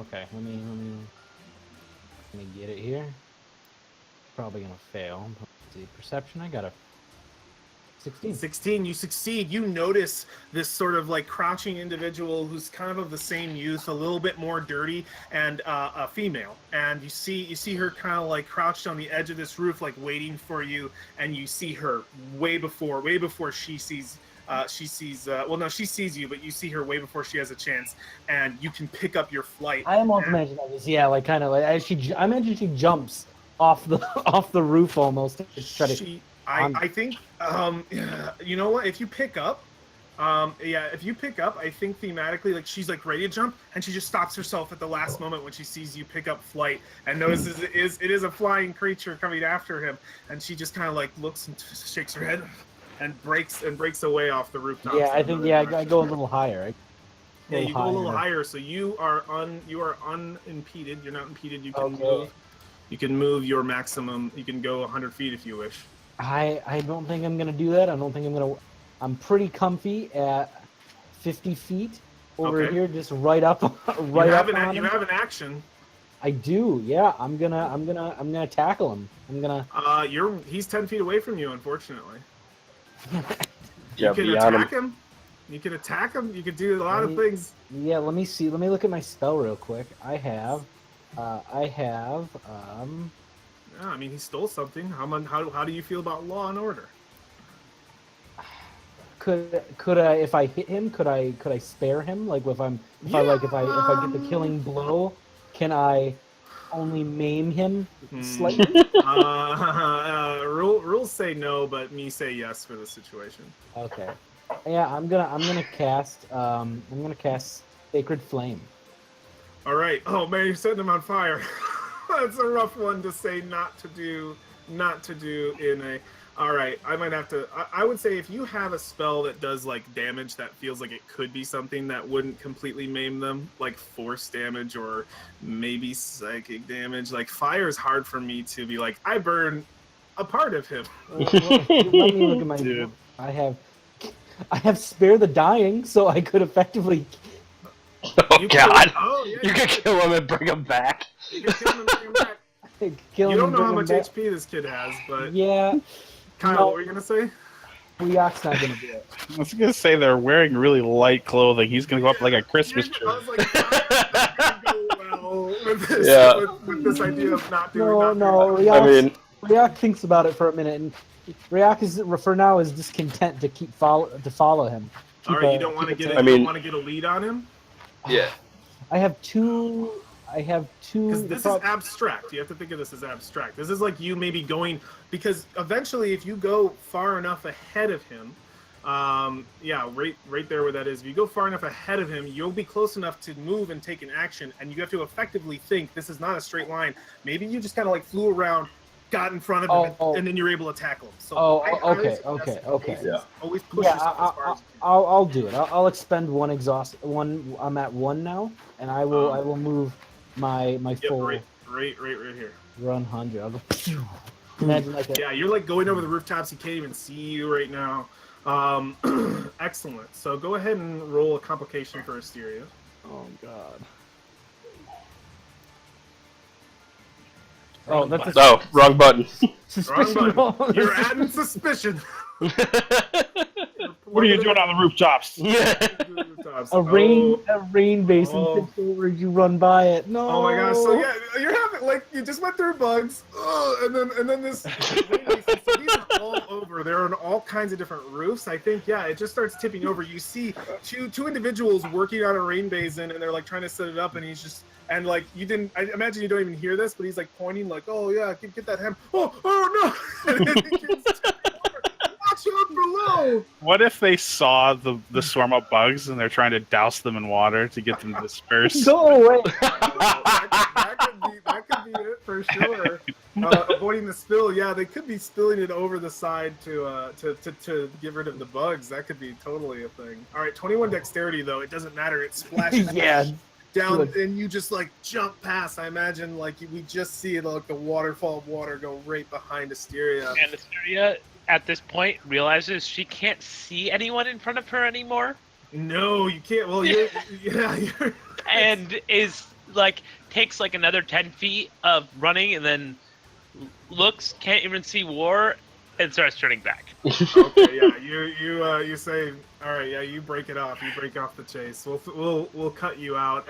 Okay, let me get it here. Probably gonna fail. Let's see, perception. I got a 16. 16, you succeed. You notice this sort of like crouching individual who's kind of the same youth, a little bit more dirty, and a female. And you see her kind of like crouched on the edge of this roof, like waiting for you. And you see her way before she sees. She sees you, but you see her way before she has a chance, and you can pick up your flight. I almost imagine that was like kind of like I imagine she jumps off the roof almost to try to. I think you know what? If you pick up, I think thematically, like she's like ready to jump, and she just stops herself at the last moment when she sees you pick up flight and notices it is a flying creature coming after him, and she just kind of like looks and shakes her head and breaks away off the rooftop. Yeah, I think I go a little higher. Go a little higher, so you are unimpeded. You're not impeded. You can move. You can move your maximum. You can go 100 feet if you wish. I don't think I'm gonna do that. I'm pretty comfy at 50 feet over here, just right up You have an action. I do, yeah. I'm gonna tackle him. He's 10 feet away from you, unfortunately. Yeah, you can attack him. You can attack him. You can do a lot of things. Yeah, let me see. Let me look at my spell real quick. I have. Yeah, I mean, he stole something. How do you feel about law and order? Could I, if I hit him, could I spare him? Like if I get the killing blow, can I only maim him slightly? Rules say no, but me say yes for the situation. Okay. Yeah, I'm gonna cast Sacred Flame. All right. Oh man, you're setting him on fire. That's a rough one to say not to do in a. All right, I might have to. I would say if you have a spell that does like damage that feels like it could be something that wouldn't completely maim them, like force damage or maybe psychic damage. Like fire is hard for me to be like, I burn a part of him. Let me look at my. Dude. I have spare the dying, so I could effectively. Oh God! Yeah, You could kill him and bring him back. You can kill him and bring him back. Kill You him don't and know how bring much him back. HP this kid has, but Yeah. Kyle, No. what were you gonna say? Ryok's not gonna do it. I was gonna say they're wearing really light clothing. He's gonna go up like a Christmas I tree. was like, that's not gonna go well with this, Yeah. with this idea of not doing. No, not doing no. that. I mean, Ryok thinks about it for a minute, and Ryok is for now is just content to follow him. All right, you don't want to get. I mean- don't want to get a lead on him yeah. I have two. because this is abstract. You have to think of this as abstract. This is like you maybe going because eventually, if you go far enough ahead of him, right there where that is. If you go far enough ahead of him, you'll be close enough to move and take an action, and you have to effectively think this is not a straight line. Maybe you just kind of like flew around, got in front of him, and then you're able to tackle him. So okay. Yeah. Always push Yeah, yourself as far as you can. I'll do it. I'll expend one exhaust. One. I'm at one now, and I will move my Yep, full right here. run 100. I'll go. Imagine like a. Yeah, you're like going over the rooftops. He can't even see you right now. Excellent. So go ahead and roll a complication for Asteria. Oh God. Oh, that's a Oh, wrong button. suspicion Wrong roll. button. You're adding suspicion. What are you doing on the rooftops? A rain-based where you run by it. No. Oh my gosh! So yeah, you're having like you just went through bugs, and then this. So these are all over. They're on all kinds of different roofs. I think it just starts tipping over. You see two individuals working on a rain basin, and they're like trying to set it up, and he's just. And like you didn't, I imagine you don't even hear this, but he's like pointing, like, "Oh yeah, get that hem." Oh no! And then he keeps tipping over. Watch out below! no! What if they saw the swarm of bugs and they're trying to douse them in water to get them to disperse? Go away. That could be it for sure. Avoiding the spill, yeah, they could be spilling it over the side to get rid of the bugs. That could be totally a thing. All right, 21 dexterity though. It doesn't matter. It splashes Yeah. down, Good. and you just like jump past. I imagine like we just see it like the waterfall of water go right behind Asteria. And Asteria, at this point, realizes she can't see anyone in front of her anymore, No, you can't. Well, you're and is like takes like another 10 feet of running, and then looks, can't even see War, and starts turning back. Okay, yeah. You say, all right, yeah. You break it off. You break off the chase. We'll cut you out.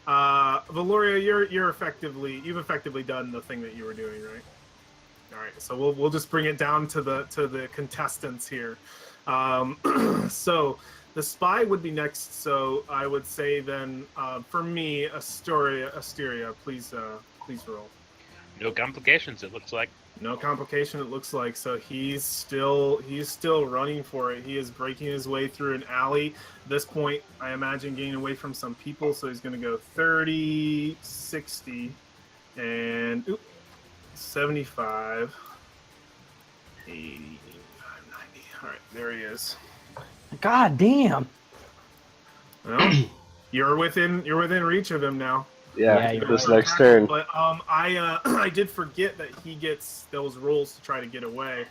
Valoria, you've effectively done the thing that you were doing, right? All right. So we'll just bring it down to the contestants here. So the spy would be next. So I would say then, for me, Asteria, please roll. No complications, it looks like. No complication, it looks like. So he's still running for it. He is breaking his way through an alley. At this point, I imagine getting away from some people. So he's going to go 30, 60, and 75, 80, 90. All right, there he is. God damn. Well, you're within reach of him now. Yeah, you're this right. next turn. But I did forget that he gets those rolls to try to get away.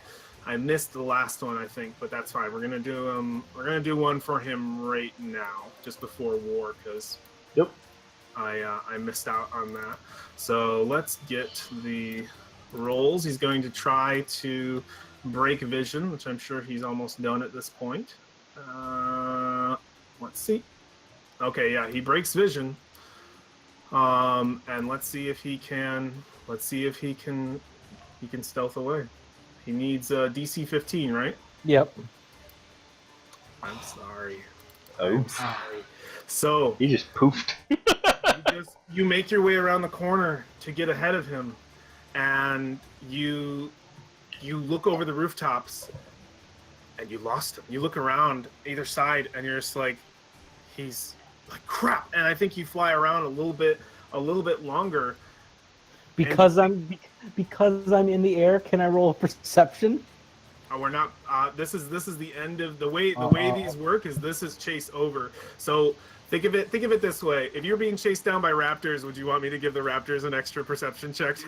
I missed the last one, I think, but that's fine. We're gonna do one for him right now, just before war, because Yep. I missed out on that. So let's get the rolls. He's going to try to break vision, which I'm sure he's almost done at this point. Let's see. Okay, yeah, he breaks vision. And let's see if he can stealth away. He needs DC 15, right? Yep. I'm sorry. Oh, Sorry. So he just poofed. you make your way around the corner to get ahead of him, and you look over the rooftops, and you lost him. You look around either side, and you're just like, he's like crap. And I think you fly around a little bit longer. Because I'm in the air, can I roll a perception? We're not. This is the end of the way these work. This is chase over. So think of it this way. If you're being chased down by raptors, would you want me to give the raptors an extra perception check? Pick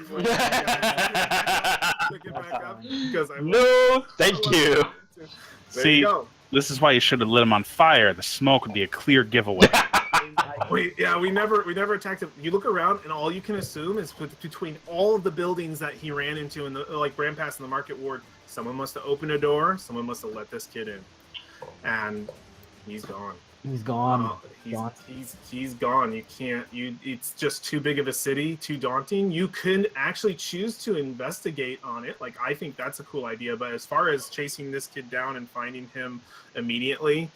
it back up? Because No, thank you. There See, you go. this is why you should have lit him on fire. The smoke would be a clear giveaway. We never attacked him. You look around, and all you can assume is between all of the buildings that he ran into and ran past in the market ward, someone must have opened a door. Someone must have let this kid in, and he's gone. He's gone. He's gone. You can't. It's just too big of a city, too daunting. You can actually choose to investigate on it. Like, I think that's a cool idea. But as far as chasing this kid down and finding him immediately,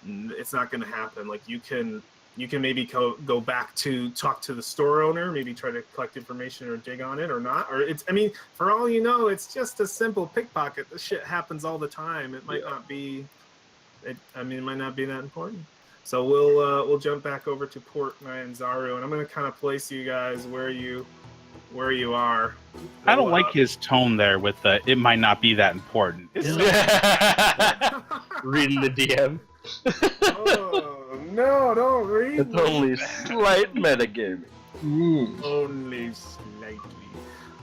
it's not going to happen. Like, you can maybe go back to talk to the store owner, maybe try to collect information or dig on it or not. Or for all you know, it's just a simple pickpocket. This shit happens all the time. It might not be. It might not be that important. So we'll jump back over to Port Nyanzaru, and I'm going to kind of place you guys where you are. I don't like his tone there with the "it might not be that important." Reading the DM. Oh no! Don't read. It's only slight metagaming. Only slightly.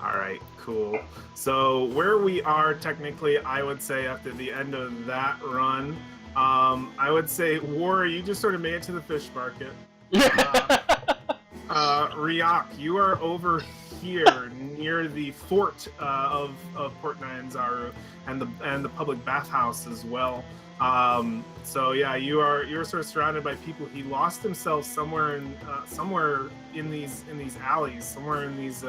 All right, cool. So where we are technically, I would say after the end of that run, I would say War, you just sort of made it to the fish market. Riak, you are over here near the fort of Port Nyanzaru and the public bathhouse as well. So yeah, you're sort of surrounded by people. He lost himself somewhere in these alleys, somewhere in these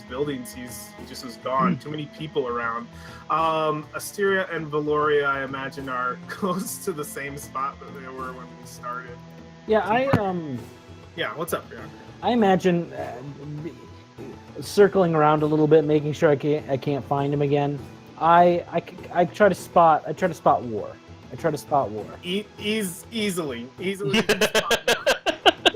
buildings. He just was gone. Too many people around. Asteria and Valoria, I imagine, are close to the same spot that they were when we started. Yeah, Yeah, what's up, Riak? I imagine circling around a little bit, making sure I can't find him again. I try to spot war. I try to spot war. Easily.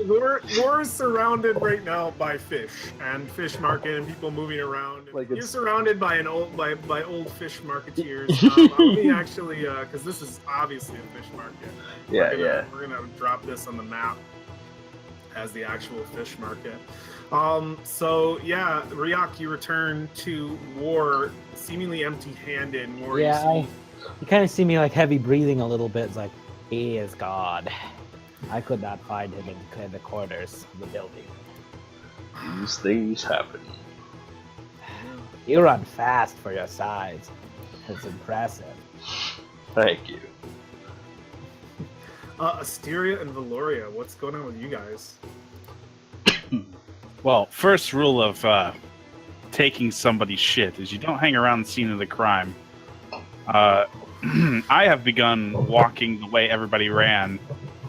We're surrounded right now by fish and fish market and people moving around. Like You're it's- surrounded by by old fish marketeers. Let me actually, because this is obviously a fish market. We're gonna drop this on the map as the actual fish market. So yeah, Ryak, you return to war, seemingly empty-handed. War, Yeah, you kind of see me like heavy breathing a little bit. It's like, he is God. I could not find him in the corners of the building. These things happen. You run fast for your size. It's impressive. Thank you. Asteria and Valoria, what's going on with you guys? Well, first rule of taking somebody's shit is you don't hang around the scene of the crime. I have begun walking the way everybody ran,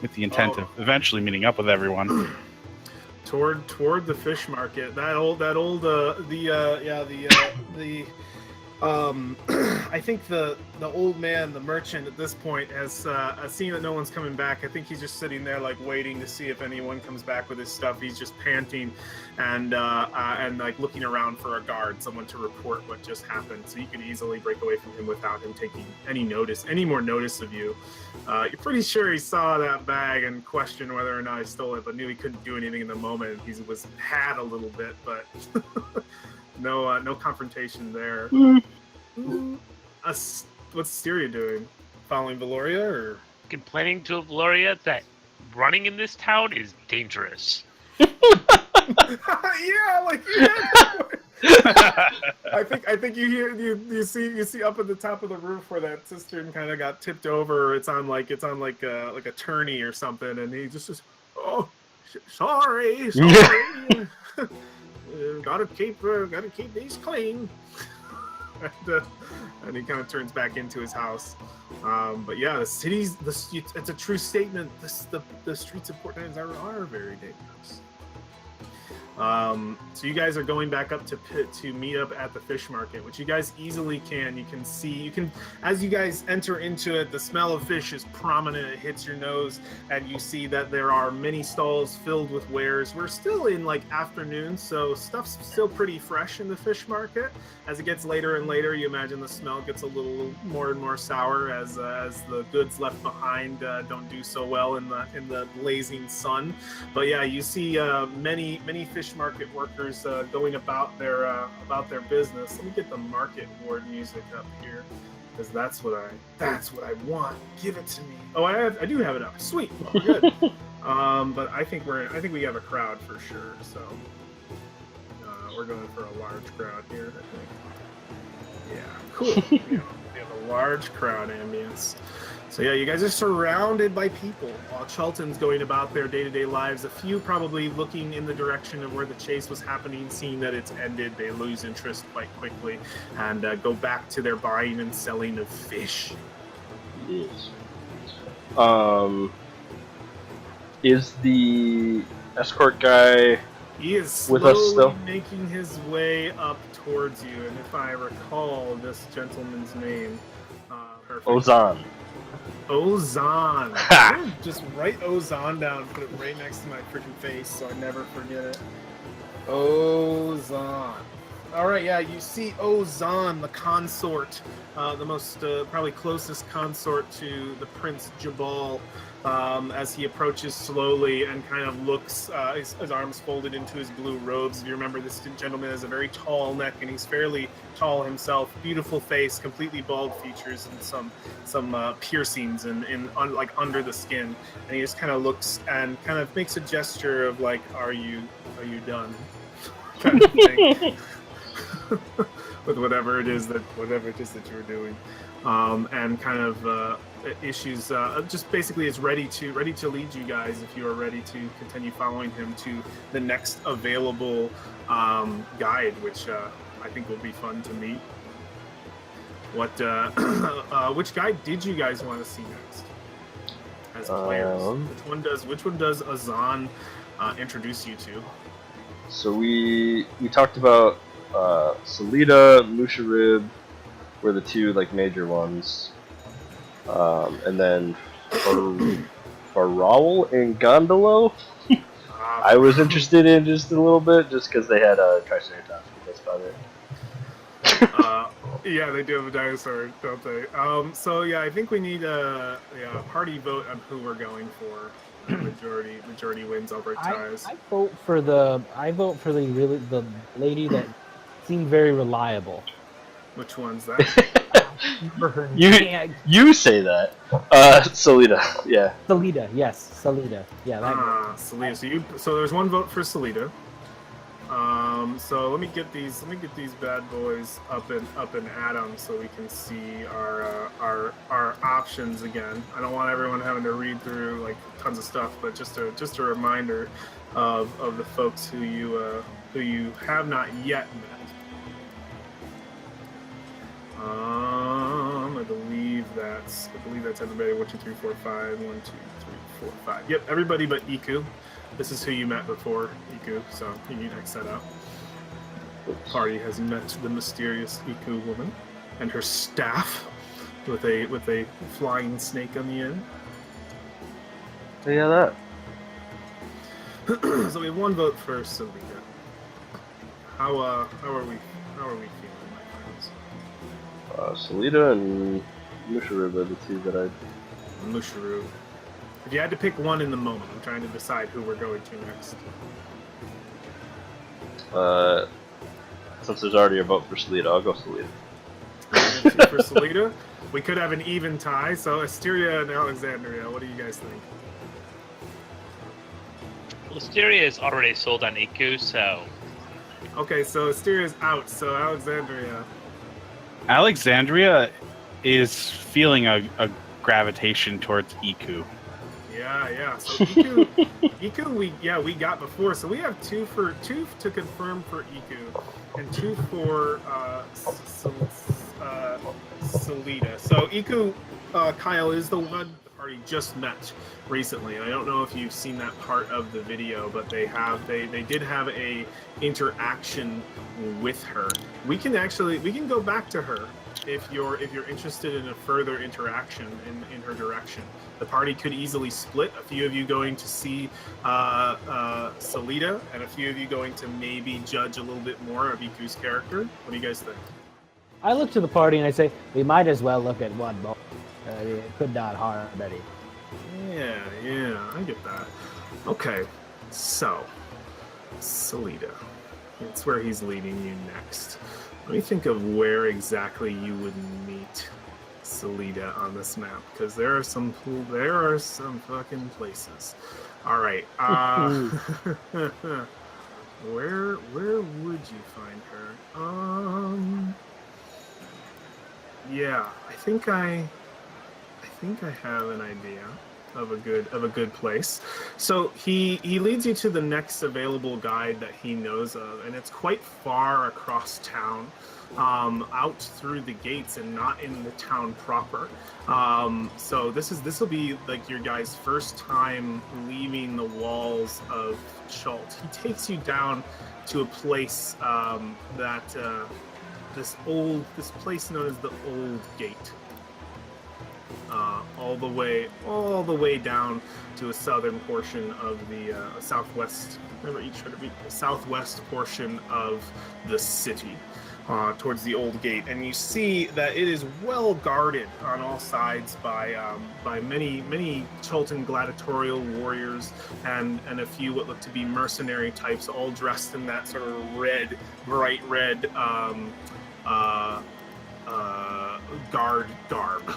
with the intent of eventually meeting up with everyone. Toward the fish market. I think the old man, the merchant at this point, has seen that no one's coming back. I think he's just sitting there like waiting to see if anyone comes back with his stuff. He's just panting and like looking around for a guard, someone to report what just happened. So you can easily break away from him without him taking any more notice of you. You're pretty sure he saw that bag and questioned whether or not he stole it, but knew he couldn't do anything in the moment. He had a little bit, but no confrontation there. What's Asteria doing? Following Valoria, or Complaining to Valoria that running in this town is dangerous. yeah, like I think you see up at the top of the roof where that cistern kind of got tipped over. It's on like a tourney or something, and he just says, "Oh, sorry." Gotta keep these clean. And he kind of turns back into his house. But yeah, the city's it's a true statement. The streets of Port Lands are very dangerous. So you guys are going back up to meet up at the fish market, which you guys easily can. You can as you guys enter into it, the smell of fish is prominent. It hits your nose, and you see that there are many stalls filled with wares. We're still in like afternoon, so stuff's still pretty fresh in the fish market. As it gets later and later, you imagine the smell gets a little more and more sour as the goods left behind don't do so well in the blazing sun. But yeah, you see many fish market workers going about their business. Let me get the market ward music up here, because that's what I want. Give it to me. Oh, I do have it up. Sweet. Oh, good. But I think we have a crowd for sure. So we're going for a large crowd here, I think. Yeah, cool. we have a large crowd ambience. So yeah, you guys are surrounded by people while Chulton's going about their day-to-day lives. A few probably looking in the direction of where the chase was happening, seeing that it's ended. They lose interest quite quickly and go back to their buying and selling of fish. Yes. Is the escort guy He is with us slowly still? making his way up towards you, and if I recall this gentleman's name, perfect. Ozan? Ozan. Ha! I'm gonna just write Ozan down and put it right next to my freaking face so I never forget it. Ozan. Alright, yeah, you see Ozan, the consort, the most, probably closest consort to the Prince Jabal, as he approaches slowly and kind of looks, his arms folded into his blue robes. If you remember, this gentleman has a very tall neck, and he's fairly tall himself. Beautiful face, completely bald features, and some piercings like under the skin. And he just kind of looks and kind of makes a gesture of like, "Are you done?" kind of thing. With whatever it is that you're doing, and kind of issues just basically is ready to lead you guys if you are ready to continue following him to the next available guide, which I think will be fun to meet. Which guide did you guys want to see next as players? Which one does Azan introduce you to? So we talked about Salida, Musharib, were the two like major ones, and then Farawal and Gondolo. I was interested in just a little bit, just because they had a Triceratops. That's about it. Yeah, they do have a dinosaur, don't they? So yeah, I think we need a party vote on who we're going for. Majority wins over ties. I vote for the the lady that seemed very reliable. Which one's that? Remember her You name? you say that, Salida. Yeah. Salida, yes, Salida. Yeah, that girl. Salida. So there's one vote for Salida. So let me get these bad boys up and at 'em so we can see our options again. I don't want everyone having to read through like tons of stuff, but just a reminder of the folks who you have not yet met. I believe that's everybody. 1, 2, 3, 4, 5. 1, 2, 3, 4, 5. Yep, everybody but Iku. This is who you met before, Iku. So you need to X that out. Party has met the mysterious Iku woman and her staff with a flying snake on the end. Yeah, that. So we have one vote for Salida. How are we feeling, my friends? Salida and Musharu are the two that I. Musharu. If you had to pick one in the moment, I'm trying to decide who we're going to next. Since there's already a vote for Salida, I'll go Salida. For Salida, we could have an even tie. So Asteria and Alexandria, what do you guys think? Well, Asteria is already sold on Iku, so Okay, so Asteria's out. So Alexandria is feeling a gravitation towards Iku. Yeah. So Iku, we got before. So we have two to confirm for Iku, and 2 for Salida. So Iku, Kyle is the one the party just met recently, and I don't know if you've seen that part of the video, but they did have a interaction with her. We can go back to her if you're interested in a further interaction in her direction. The party could easily split. A few of you going to see Salida, and a few of you going to maybe judge a little bit more of Iku's character. What do you guys think? I look to the party and I say, we might as well look at one more. It could not harm any. Yeah, I get that. Okay, so Salida, that's where he's leading you next. Let me think of where exactly you would meet Salida on this map, because there are some fucking places. All right, where would you find her? Yeah, I think I have an idea of a good place. So he leads you to the next available guide that he knows of, and it's quite far across town, out through the gates and not in the town proper. So this will be like your guys' first time leaving the walls of Chult. He takes you down to a place this place known as the Old Gate. All the way down to a southern portion of the southwest. Remember, each try to read the southwest portion of the city, towards the Old Gate, and you see that it is well guarded on all sides by many Chultan gladiatorial warriors and a few what look to be mercenary types, all dressed in that sort of bright red guard garb.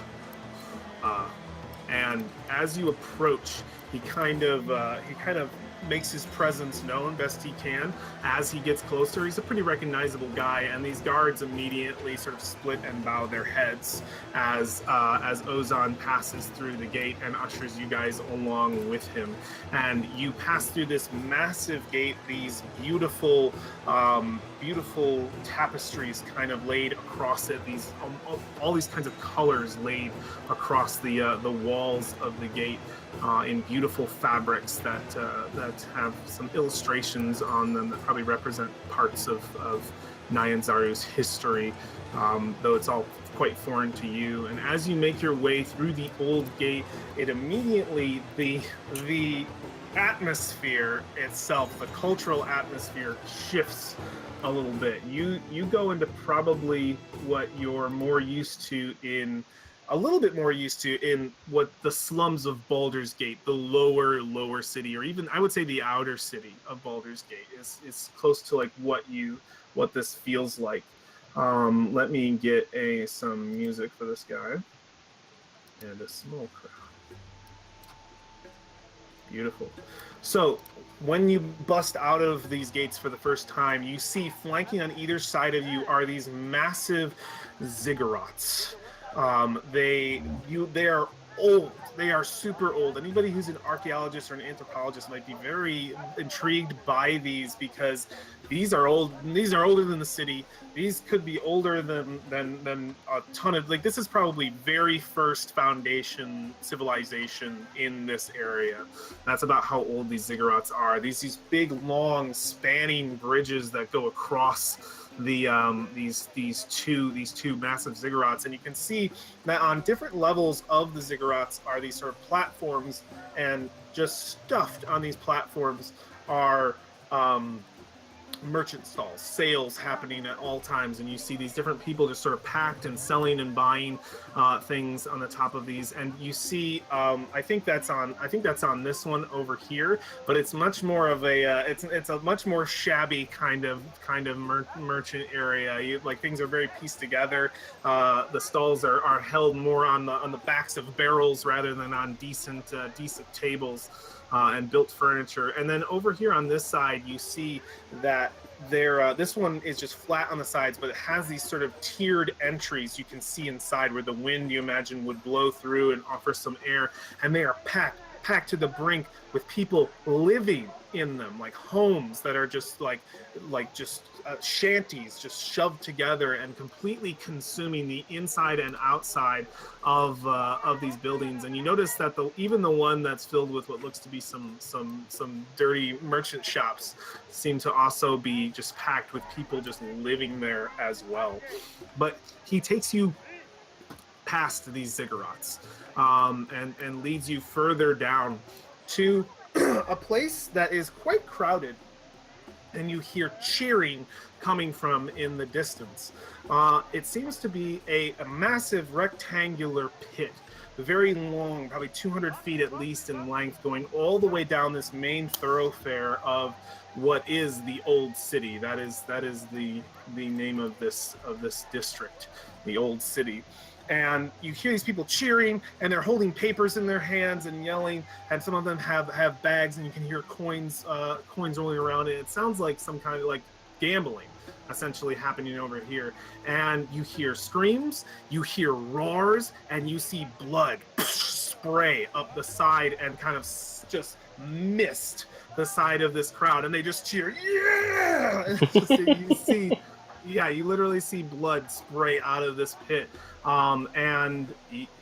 And as you approach, he kind of makes his presence known best he can. As he gets closer, he's a pretty recognizable guy, and these guards immediately sort of split and bow their heads as Ozan passes through the gate and ushers you guys along with him. And you pass through this massive gate, these beautiful tapestries kind of laid across it, these all these kinds of colors laid across the walls of the gate, in beautiful fabrics that that have some illustrations on them that probably represent parts of Nyanzaru's history, though it's all quite foreign to you. And as you make your way through the old gate, it immediately, the atmosphere itself, the cultural atmosphere, shifts a little bit. You go into probably what you're more used to in a little bit more used to in what the slums of Baldur's Gate, the lower city, or even I would say the outer city of Baldur's Gate is close to like what this feels like. Let me get some music for this guy and a small crowd. Beautiful. So when you bust out of these gates for the first time, you see flanking on either side of you are these massive ziggurats. They are old. They are super old. Anybody who's an archaeologist or an anthropologist might be very intrigued by these because these are old. These are older than the city. These could be older than a ton of, like, this is probably very first foundation civilization in this area. That's about how old these ziggurats are. These big, long, spanning bridges that go across these two massive ziggurats, and you can see that on different levels of the ziggurats are these sort of platforms, and just stuffed on these platforms are merchant stalls, sales happening at all times, and you see these different people just sort of packed and selling and buying things on the top of these. And you see, I think that's on this one over here, but it's much more of a it's a much more shabby kind of merchant area. Like, things are very pieced together. The stalls are held more on the backs of barrels rather than on decent tables. And built furniture. And then over here on this side, you see that this one is just flat on the sides, but it has these sort of tiered entries you can see inside, where the wind, you imagine, would blow through and offer some air. And they are packed to the brink with people living in them, like homes that are just like shanties just shoved together and completely consuming the inside and outside of these buildings. And you notice that even the one that's filled with what looks to be some dirty merchant shops seem to also be just packed with people just living there as well. But he takes you past these ziggurats and leads you further down to a place that is quite crowded, and you hear cheering coming from in the distance. It seems to be a massive rectangular pit, very long, probably 200 feet at least in length, going all the way down this main thoroughfare of what is the Old City. That is the name of this district, the Old City. And you hear these people cheering, and they're holding papers in their hands and yelling, and some of them have bags, and you can hear coins rolling around. It sounds like some kind of like gambling essentially happening over here. And you hear screams, you hear roars, and you see blood spray up the side and kind of just mist the side of this crowd, and they just cheer, yeah! You literally see blood spray out of this pit. And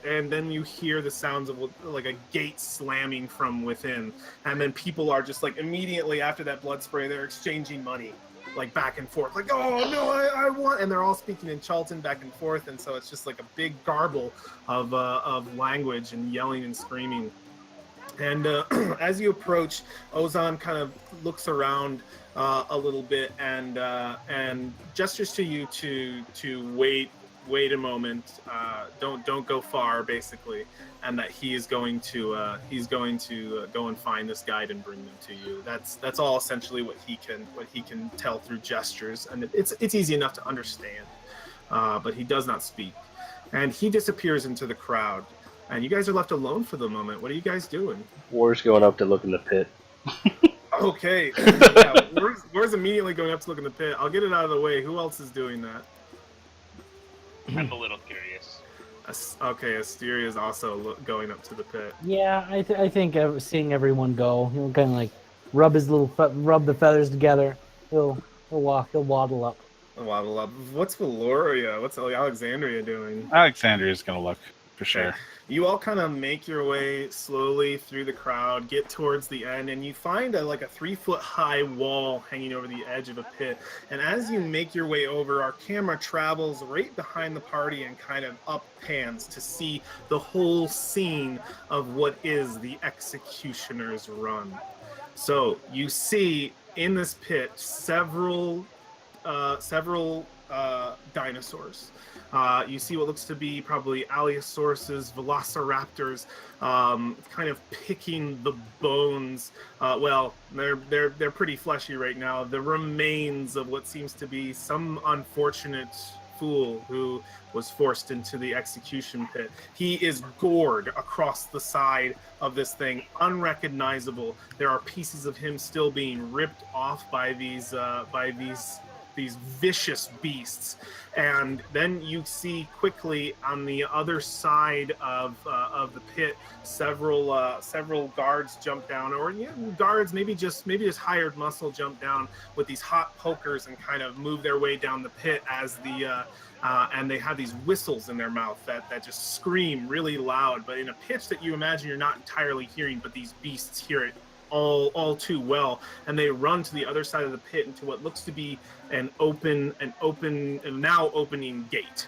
then you hear the sounds of like a gate slamming from within, and then people are just like immediately after that blood spray, they're exchanging money, like back and forth, like, oh no, I want, and they're all speaking in Chultan back and forth, and so it's just like a big garble of language and yelling and screaming. And as you approach, Ozan kind of looks around a little bit and gestures to you to wait a moment, don't go far, basically, and that he is going to go and find this guide and bring them to you. That's all essentially what he can tell through gestures, and it's easy enough to understand, but he does not speak, and he disappears into the crowd, and you guys are left alone for the moment. What are you guys doing? War's going up to look in the pit. Okay. Yeah, War's immediately going up to look in the pit. I'll get it out of the way. Who else is doing that? I'm a little curious. Okay, Asteria is also going up to the pit. Yeah, I think seeing everyone go, he'll kind of like rub the feathers together. He'll waddle up. What's Valoria? What's Alexandria doing? Alexandria's gonna look For sure. You all kind of make your way slowly through the crowd, get towards the end, and you find like a 3-foot high wall hanging over the edge of a pit. And as you make your way over, our camera travels right behind the party and kind of up pans to see the whole scene of what is the Executioner's Run. So you see in this pit several dinosaurs. You see what looks to be probably Allosaurus, Velociraptors, kind of picking the bones. Well, they're pretty fleshy right now. The remains of what seems to be some unfortunate fool who was forced into the execution pit. He is gored across the side of this thing, unrecognizable. There are pieces of him still being ripped off by these vicious beasts. And then you see quickly on the other side of the pit several guards jump down, or guards maybe just hired muscle jump down with these hot pokers and kind of move their way down the pit as and they have these whistles in their mouth that just scream really loud, but in a pitch that you imagine you're not entirely hearing, but these beasts hear it all too well, and they run to the other side of the pit into what looks to be an now opening gate.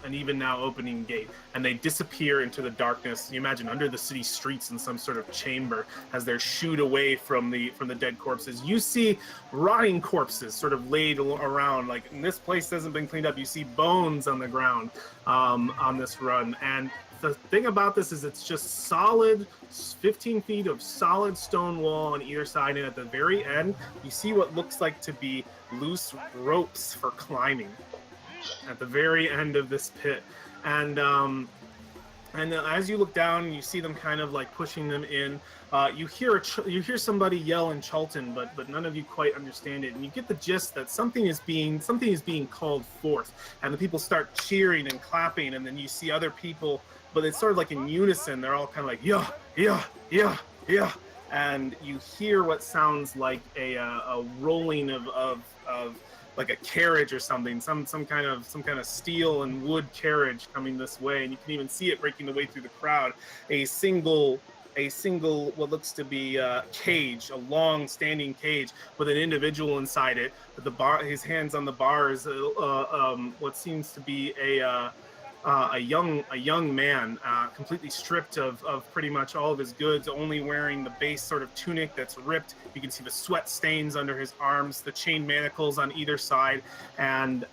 An even now opening gate, and they disappear into the darkness. You imagine under the city streets in some sort of chamber as they're shooed away from the dead corpses. You see rotting corpses sort of laid around, like, and this place hasn't been cleaned up. You see bones on the ground on this run, and the thing about this is it's just solid 15 feet of solid stone wall on either side, and at the very end you see what looks like to be loose ropes for climbing at the very end of this pit. And as you look down, you see them kind of like pushing them in. You hear somebody yell in Chultan, but none of you quite understand it, and you get the gist that something is being called forth, and the people start cheering and clapping, and then you see other people, but it's sort of like in unison. They're all kind of like yeah, yeah, yeah, yeah, and you hear what sounds like a rolling of like a carriage or something, some kind of steel and wood carriage coming this way, and you can even see it breaking the way through the crowd. A single what looks to be a cage, a long standing cage with an individual inside it. With his hands on the bars, what seems to be a young man, completely stripped of pretty much all of his goods, only wearing the base sort of tunic that's ripped. You can see the sweat stains under his arms, the chain manacles on either side, and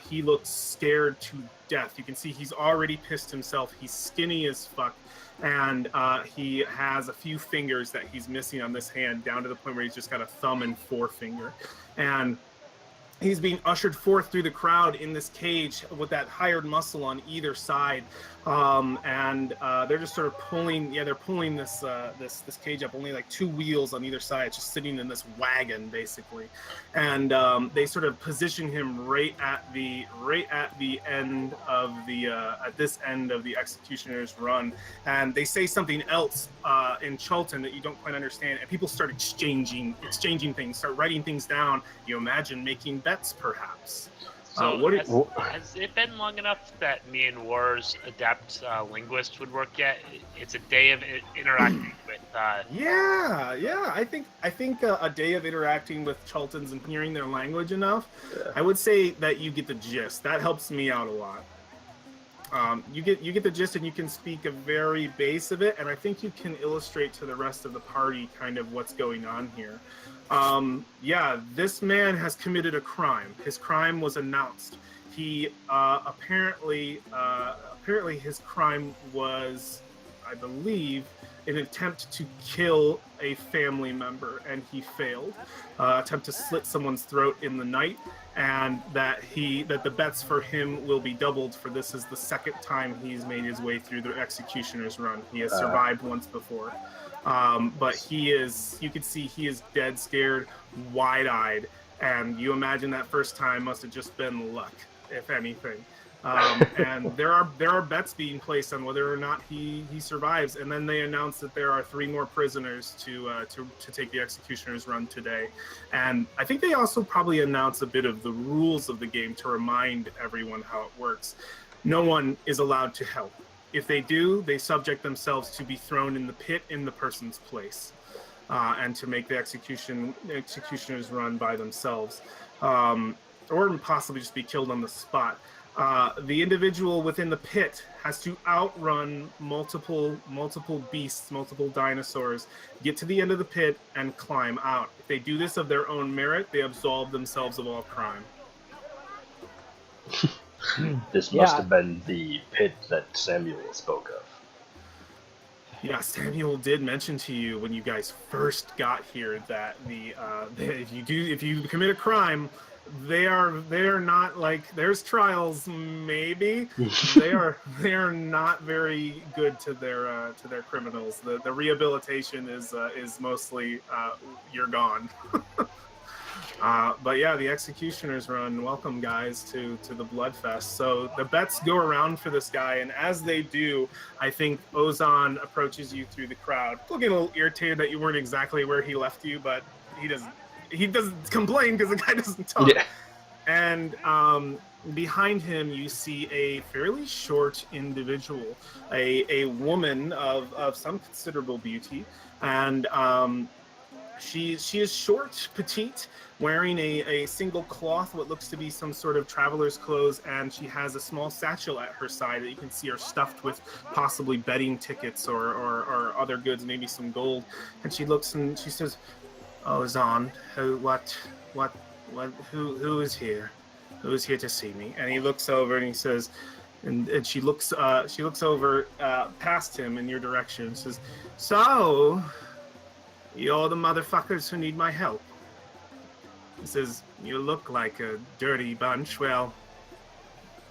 he looks scared to death. You can see he's already pissed himself. He's skinny as fuck, and he has a few fingers that he's missing on this hand, down to the point where he's just got a thumb and forefinger. And he's being ushered forth through the crowd in this cage with that hired muscle on either side, and they're just sort of pulling this cage up. Only like 2 wheels on either side, just sitting in this wagon basically, and they sort of position him right at the end of this end of the Executioner's Run, and they say something else in Chultan that you don't quite understand, and people start exchanging things, start writing things down. You imagine making bets, perhaps. So has it been long enough that me and War's adept linguist would work yet? It's a day of interacting with. Yeah. I think a day of interacting with Chultans and hearing their language enough. Yeah. I would say that you get the gist. That helps me out a lot. You get the gist, and you can speak a very base of it, and I think you can illustrate to the rest of the party kind of what's going on here. This man has committed a crime. His crime was announced. He apparently his crime was, I believe, an attempt to kill a family member, and he failed. Attempt to slit someone's throat in the night, and that the bets for him will be doubled, for this is the second time he's made his way through the Executioner's Run. He has survived once before. But you can see he is dead scared, wide-eyed, and you imagine that first time must have just been luck, if anything. And there are bets being placed on whether or not he survives. And then they announce that there are 3 more prisoners to take the Executioner's Run today. And I think they also probably announce a bit of the rules of the game to remind everyone how it works. no one is allowed to help. If they do, they subject themselves to be thrown in the pit in the person's place, and to make the executioners run by themselves, or possibly just be killed on the spot. The individual within the pit has to outrun multiple beasts, multiple dinosaurs, get to the end of the pit, and climb out. If they do this of their own merit, they absolve themselves of all crime. This must have been the pit that Samuel spoke of. Yeah, Samuel did mention to you when you guys first got here that if you commit a crime, they are not like, there's trials maybe. they are not very good to their criminals. The rehabilitation is mostly you're gone. But yeah, the executioners run. Welcome, guys, to the Bloodfest. So the bets go around for this guy, and as they do, I think Ozan approaches you through the crowd, looking a little irritated that you weren't exactly where he left you, but he doesn't complain because the guy doesn't talk. Yeah. And behind him, you see a fairly short individual, a woman of some considerable beauty, and she is short, petite, wearing a single cloth, what looks to be some sort of traveler's clothes, and she has a small satchel at her side that you can see are stuffed with possibly betting tickets or other goods, maybe some gold. And she looks and she says, "Oh, Zahn, who is here? Who is here to see me?" And he looks over and he says, and she looks over past him in your direction and says, "So, you're the motherfuckers who need my help." He says, "You look like a dirty bunch." "Well,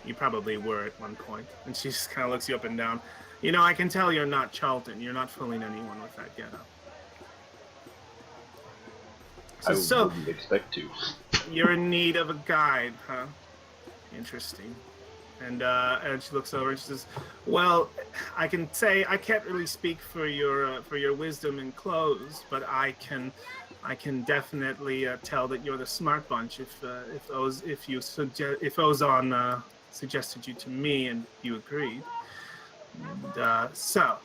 you probably were at one point." And she just kind of looks you up and down. "You know, I can tell you're not Chulton. You're not fooling anyone with that getup." I wouldn't expect to. "You're in need of a guide, huh? Interesting." And she looks over and she says, "Well, I can say I can't really speak for your wisdom in clothes, but I can definitely tell that you're the smart bunch if Ozan suggested you to me and you agreed. And, so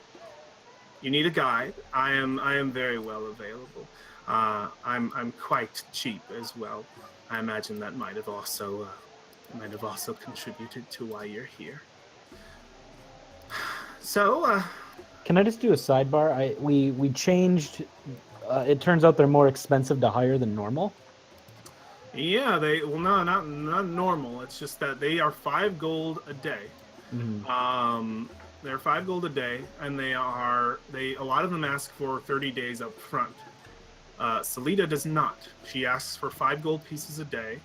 you need a guide. I am very well available. I'm quite cheap as well. I imagine that might have also contributed to why you're here. So, can I just do a sidebar? We changed. It turns out they're more expensive to hire than normal. yeah, not normal. It's just that they are 5 gold a day. Mm-hmm. They're 5 gold a day, and a lot of them ask for 30 days up front. Salida does not. She asks for 5 gold pieces a day.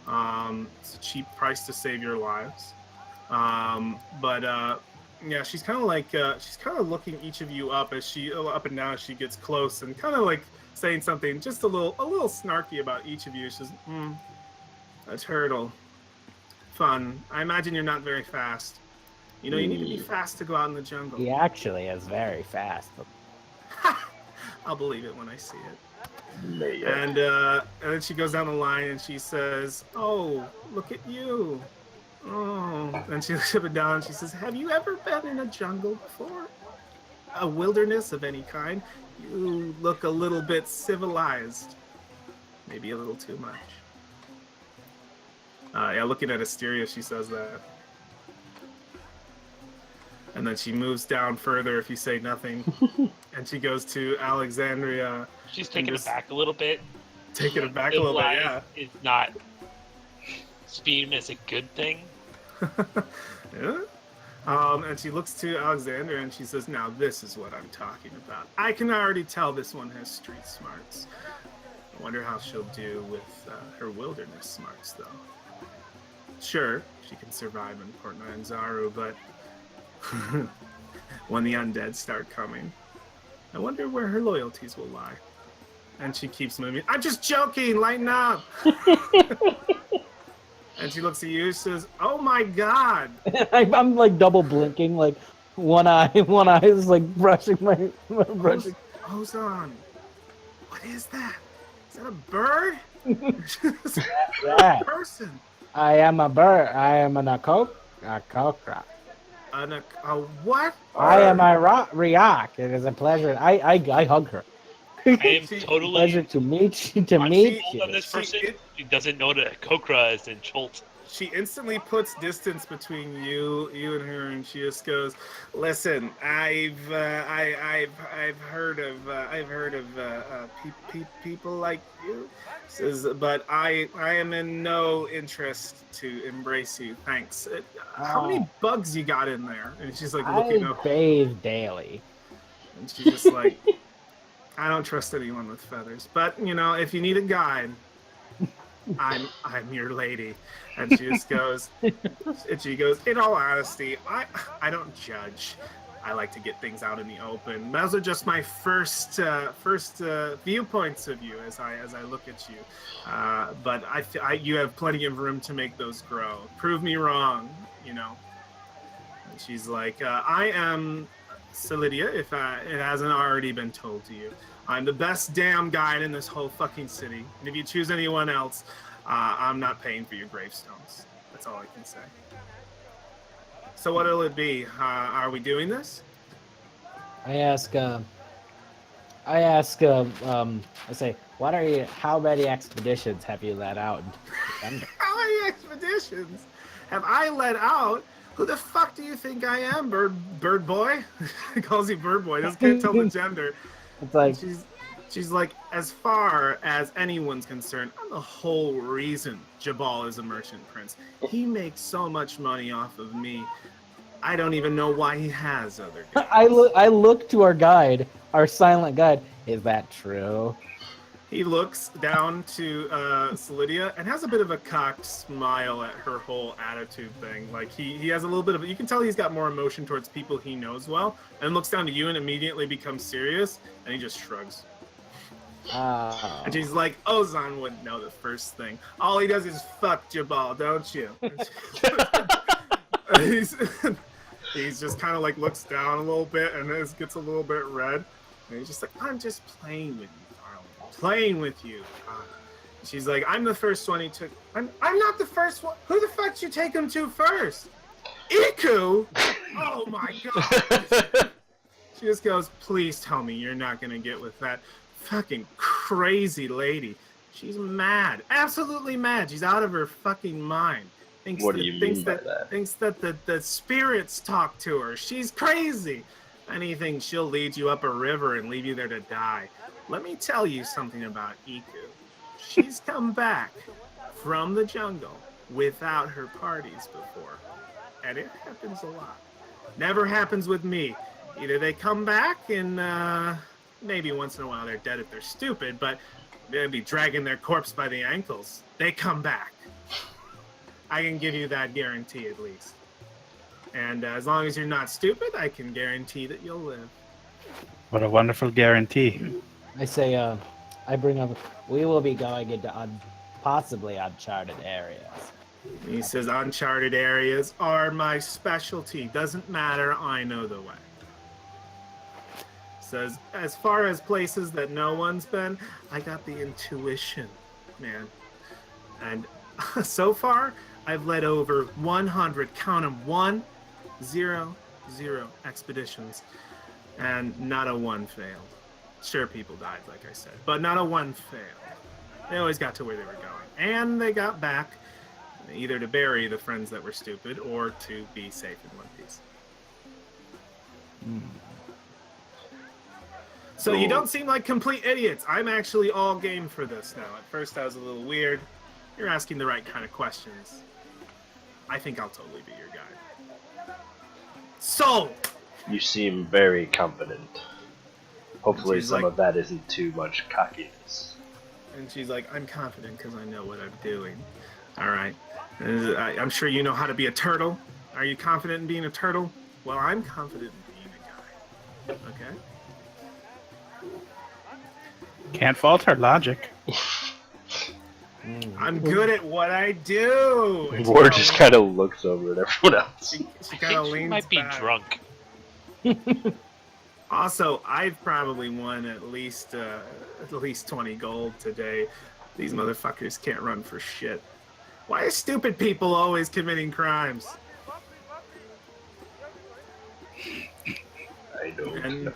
It's a cheap price to save your lives. Yeah, she's kind of looking each of you up and down as she gets close, and kind of like saying something just a little snarky about each of you. She says, "A turtle. Fun. I imagine you're not very fast. You know, you need to be fast to go out in the jungle." He actually is very fast. I'll believe it when I see it. Yeah. And then she goes down the line and she says, "Oh, look at you. Oh." And she looks up and down and she says, "Have you ever been in a jungle before? A wilderness of any kind? You look a little bit civilized. Maybe a little too much." Yeah, looking at Asteria, she says that. And then she moves down further if you say nothing. And she goes to Alexandria. She's taken aback a little bit. Taken aback a little bit, yeah. Is not speed as a good thing. Yeah. And she looks to Alexander and she says, "Now this is what I'm talking about. I can already tell this one has street smarts. I wonder how she'll do with her wilderness smarts, though. Sure, she can survive in Port Nyanzaru, but when the undead start coming, I wonder where her loyalties will lie." And she keeps moving. "I'm just joking, lighten up." And she looks at you and says, "Oh my god." I'm like double blinking, like one eye is like brushing my brushing. Ozan, what is that? Is that a bird? Yeah. A person. I am a bird. I am an occult. Kokra. A what? I am Riak. It is a pleasure. I hug her. I am She- totally Pleasure to meet you. sold on this She- person. it- He doesn't know that Kokra is in Chult. She instantly puts distance between you and her, and she just goes, "Listen, I've heard of people like you." Says, but I am in no interest to embrace you. Thanks. How many bugs you got in there? And she's like looking I up, bathe daily. and she's just like, "I don't trust anyone with feathers, but if you need a guide, I'm your lady." And she just goes, in all honesty, I don't judge. I like to get things out in the open. Those are just my first viewpoints of you as I look at you. But you have plenty of room to make those grow. Prove me wrong, And she's like, I am Solidia, if it hasn't already been told to you. I'm the best damn guide in this whole fucking city. And if you choose anyone else, I'm not paying for your gravestones. That's all I can say. So what'll it be? Are we doing this? I say, how many expeditions have you let out into December? How many expeditions have I let out? Who the fuck do you think I am, bird boy? He calls you bird boy. Just can't tell the gender. It's like, She's like, as far as anyone's concerned, I'm the whole reason Jabal is a merchant prince. He makes so much money off of me. I don't even know why he has other guys. I look to our guide, our silent guide. Is that true? He looks down to Solidia and has a bit of a cocked smile at her whole attitude thing. Like he has a little bit of, you can tell he's got more emotion towards people he knows well, and looks down to you and immediately becomes serious, and he just shrugs. And she's like, Ozan wouldn't know the first thing. All he does is fuck Jabal, don't you? He's just kind of like looks down a little bit and gets a little bit red. And he's just like, I'm just playing with you, darling. Playing with you. She's like, I'm the first one he took. I'm not the first one. Who the fuck did you take him to first? Iku? Oh my god. She just goes, please tell me you're not going to get with that fucking crazy lady. She's mad. Absolutely mad. She's out of her fucking mind. What do you mean by that? Thinks that the spirits talk to her. She's crazy. Anything, she'll lead you up a river and leave you there to die. Let me tell you something about Iku. She's come back from the jungle without her parties before. And it happens a lot. Never happens with me. Either they come back and maybe once in a while they're dead if they're stupid, but they'll be dragging their corpse by the ankles. They come back. I can give you that guarantee at least. And as long as you're not stupid, I can guarantee that you'll live. What a wonderful guarantee. I say, I bring up, we will be going into possibly uncharted areas. He says, uncharted areas are my specialty. Doesn't matter, I know the way. Says, as far as places that no one's been, I got the intuition, man. And so far, I've led over 100, count them, 100 expeditions, and not a one failed. Sure, people died, like I said, but not a one failed. They always got to where they were going, and they got back either to bury the friends that were stupid or to be safe in one piece. So you don't seem like complete idiots. I'm actually all game for this now. At first I was a little weird. You're asking the right kind of questions. I think I'll totally be your guy. So! You seem very confident. Hopefully She's some like- of that isn't too much cockiness. And she's like, I'm confident because I know what I'm doing. Alright. I'm sure you know how to be a turtle. Are you confident in being a turtle? Well, I'm confident in being a guy. Okay? Can't fault her logic. I'm good at what I do! And she War kinda just leans- kind of looks over at everyone else. She I kind of think she leans might be back. drunk. Also, I've probably won at least 20 gold today. These motherfuckers can't run for shit. Why are stupid people always committing crimes? I don't And know.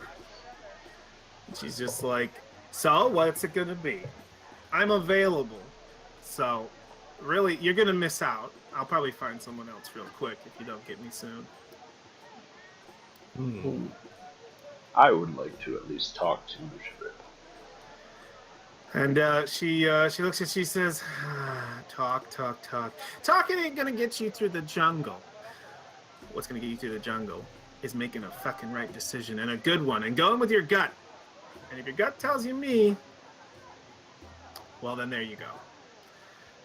she's just like, so what's it gonna be? I'm available. So really, you're gonna miss out. I'll probably find someone else real quick if you don't get me soon. Hmm. I would like to at least talk to the ship. And she looks at she says, talk. Talking ain't gonna get you through the jungle. What's gonna get you through the jungle is making a fucking right decision and a good one and going with your gut. And if your gut tells you me, well then there you go.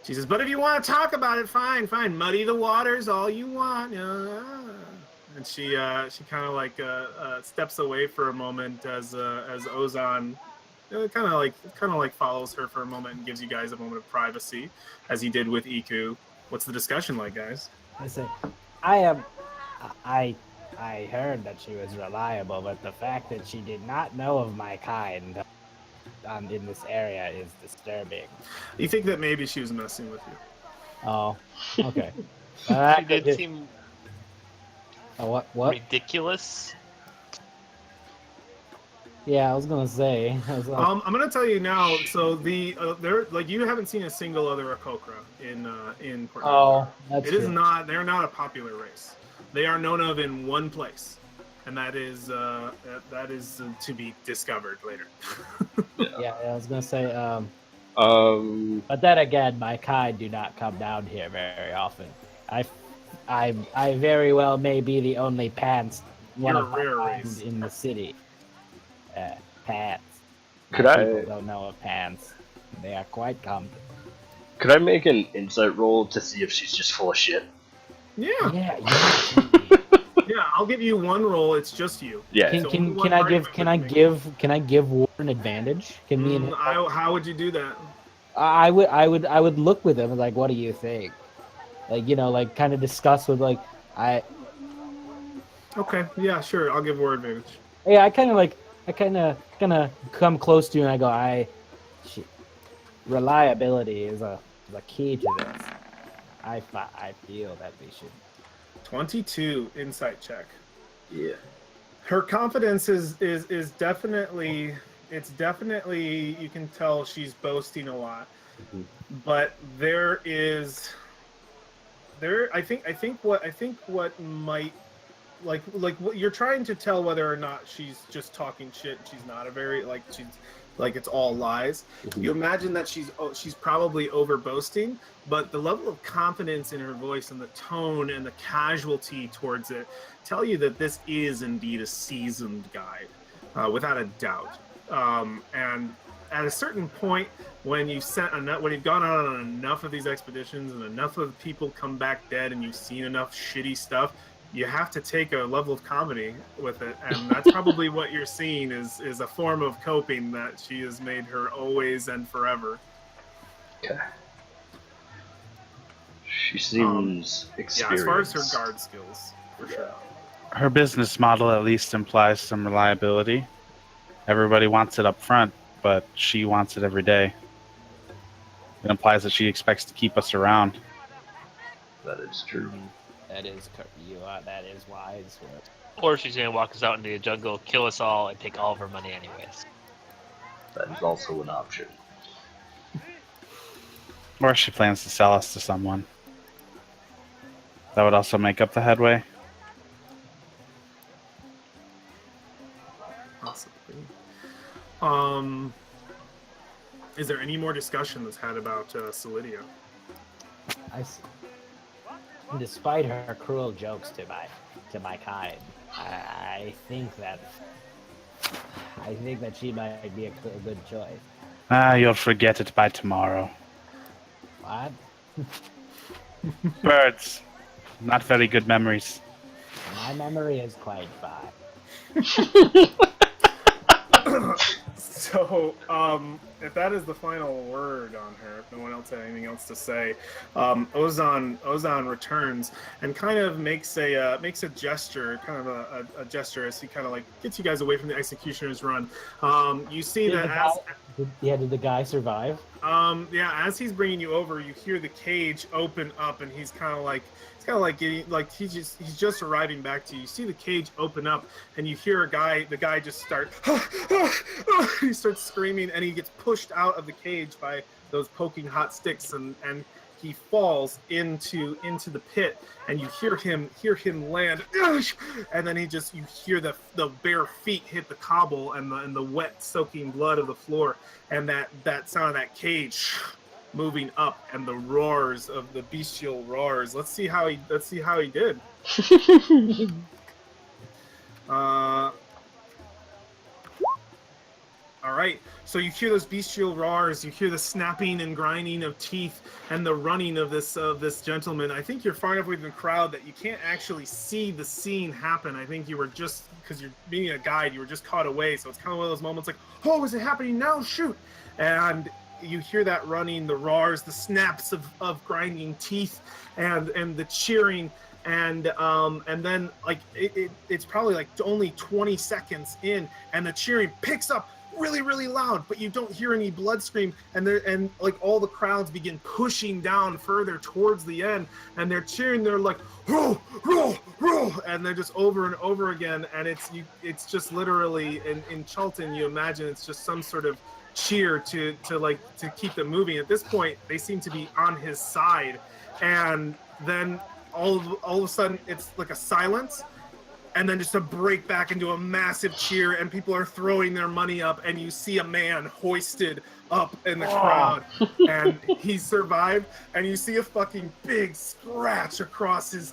She says, but if you want to talk about it, fine. Muddy the waters all you want. And she kind of like steps away for a moment as Ozan kind of like follows her for a moment and gives you guys a moment of privacy, as he did with Iku. What's the discussion like, guys? I say, I heard that she was reliable, but the fact that she did not know of my kind in this area is disturbing. You think that maybe she was messing with you? Oh, okay. She did seem What? ridiculous. Yeah, I was gonna say. I'm gonna tell you now. So they're like, you haven't seen a single other Akokra in Portland. Oh, that's It is true. not. They're not a popular race. They are known of in one place, and that is to be discovered later. Yeah, I was gonna say. Um, But then again, my kind do not come down here very often. I very well may be the only pants one You're of a rare my kind race. in the city. Pants. Could Most I- people don't know of pants. They are quite common. could I make an insight roll to see if she's just full of shit? Yeah, Yeah. yeah. I'll give you one roll. It's just you. Yeah. So only one Can I party give member can make it. Ward an advantage? Can me and How would you do that? I would look with him like, what do you think? Like, like kind of discuss with like Okay, yeah, sure. I'll give War advantage. I kind of come close to you and I go, reliability is a key to this. I feel that we should. 22 insight check. Yeah. Her confidence is definitely, it's definitely, you can tell she's boasting a lot. Mhm. But I think what might like what you're trying to tell whether or not she's just talking shit. She's not a very like it's all lies. Mhm. You imagine that she's probably over boasting, but the level of confidence in her voice and the tone and the casualty towards it tell you that this is indeed a seasoned guide, without a doubt. And at a certain point, when you've gone out on enough of these expeditions and enough of people come back dead, and you've seen enough shitty stuff, you have to take a level of comedy with it, and that's probably what you're seeing is a form of coping that she has made her always and forever. Okay. She seems Yeah, experienced. as far as her guard skills, for sure. Her business model at least implies some reliability. Everybody wants it up front, but she wants it every day. It implies that she expects to keep us around. That is true. That is that is wise. Or she's gonna walk us out into the jungle, kill us all, and take all of our money anyways. That is also an option. Or she plans to sell us to someone. That would also make up the headway. Possibly. Is there any more discussion that's had about Solidia? Despite her cruel jokes to my kind, I think that she might be a good choice. You'll forget it by tomorrow. What? Birds. Not very good memories. My memory is quite fine. So, if that is the final word on her, if no one else had anything else to say, Ozan returns and kind of makes a gesture, kind of a gesture as he kind of like gets you guys away from the executioner's run. You see Did that the as guy- did the guy survive? Yeah, as he's bringing you over, you hear the cage open up, and he's kind of like getting like he's just arriving back to you. You see the cage open up, and you hear the guy just start. He starts screaming, and he gets pushed out of the cage by those poking hot sticks, and he falls into the pit, and you hear him land, and then you hear the bare feet hit the cobble and the wet soaking blood of the floor, and that sound of that cage moving up, and the roars of the bestial roars. Let's see how he did. All right, so you hear those bestial roars, you hear the snapping and grinding of teeth, and the running of this gentleman. I think you're far enough away from the crowd that you can't actually see the scene happen. I think you were just, because you're being a guide, you were just caught away. So it's kind of one of those moments like, oh, is it happening now? Shoot! And you hear that running, the roars, the snaps of grinding teeth, and the cheering. And then like it's probably like only 20 seconds in, and the cheering picks up really, really loud, but you don't hear any blood scream, and like all the crowds begin pushing down further towards the end, and they're cheering. They're like, roll, roll, roll, and they're just over and over again, and it's just literally in Chulton, you imagine it's just some sort of cheer to keep them moving. At this point, they seem to be on his side, and then all of a sudden it's like a silence, and then just a break back into a massive cheer, and people are throwing their money up, and you see a man hoisted up in the crowd, and he survived, and you see a fucking big scratch across his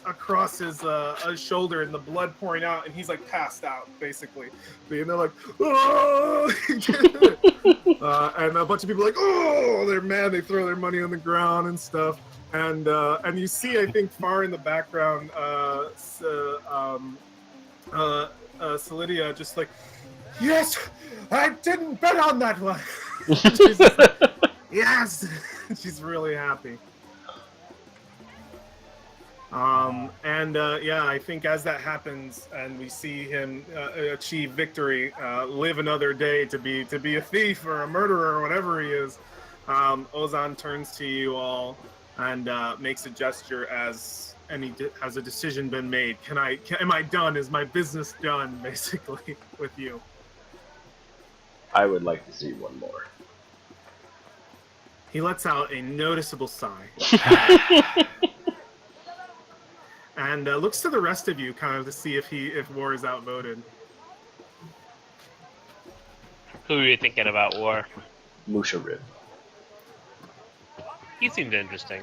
shoulder, and the blood pouring out, and he's like passed out basically, and they're like, oh! And a bunch of people are like, oh, they're mad, they throw their money on the ground and stuff, and you see, I think far in the background, Solidia just like, yes, I didn't bet on that one. She's just like, yes, she's really happy. Yeah, I think as that happens and we see him achieve victory, live another day to be a thief or a murderer or whatever he is, Ozan turns to you all and makes a gesture as. Has a decision been made? Am I done? Is my business done, basically, with you? I would like to see one more. He lets out a noticeable sigh. And looks to the rest of you, kind of to see if War is outvoted. Who are you thinking about, War? Musha Rib. He seemed interesting.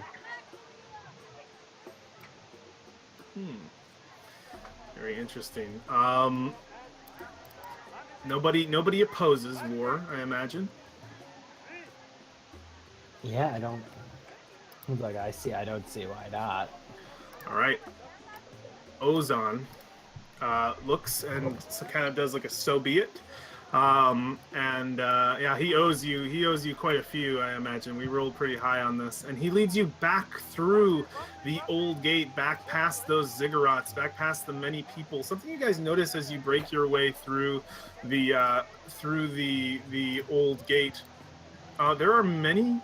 Very interesting. Nobody opposes War, I imagine. Yeah, I don't see why not. All right. Ozan looks and kind of does like a so be it. Yeah, he owes you quite a few, I imagine. We rolled pretty high on this, and he leads you back through the old gate, back past those ziggurats, back past the many people. Something you guys notice as you break your way through the old gate, there are many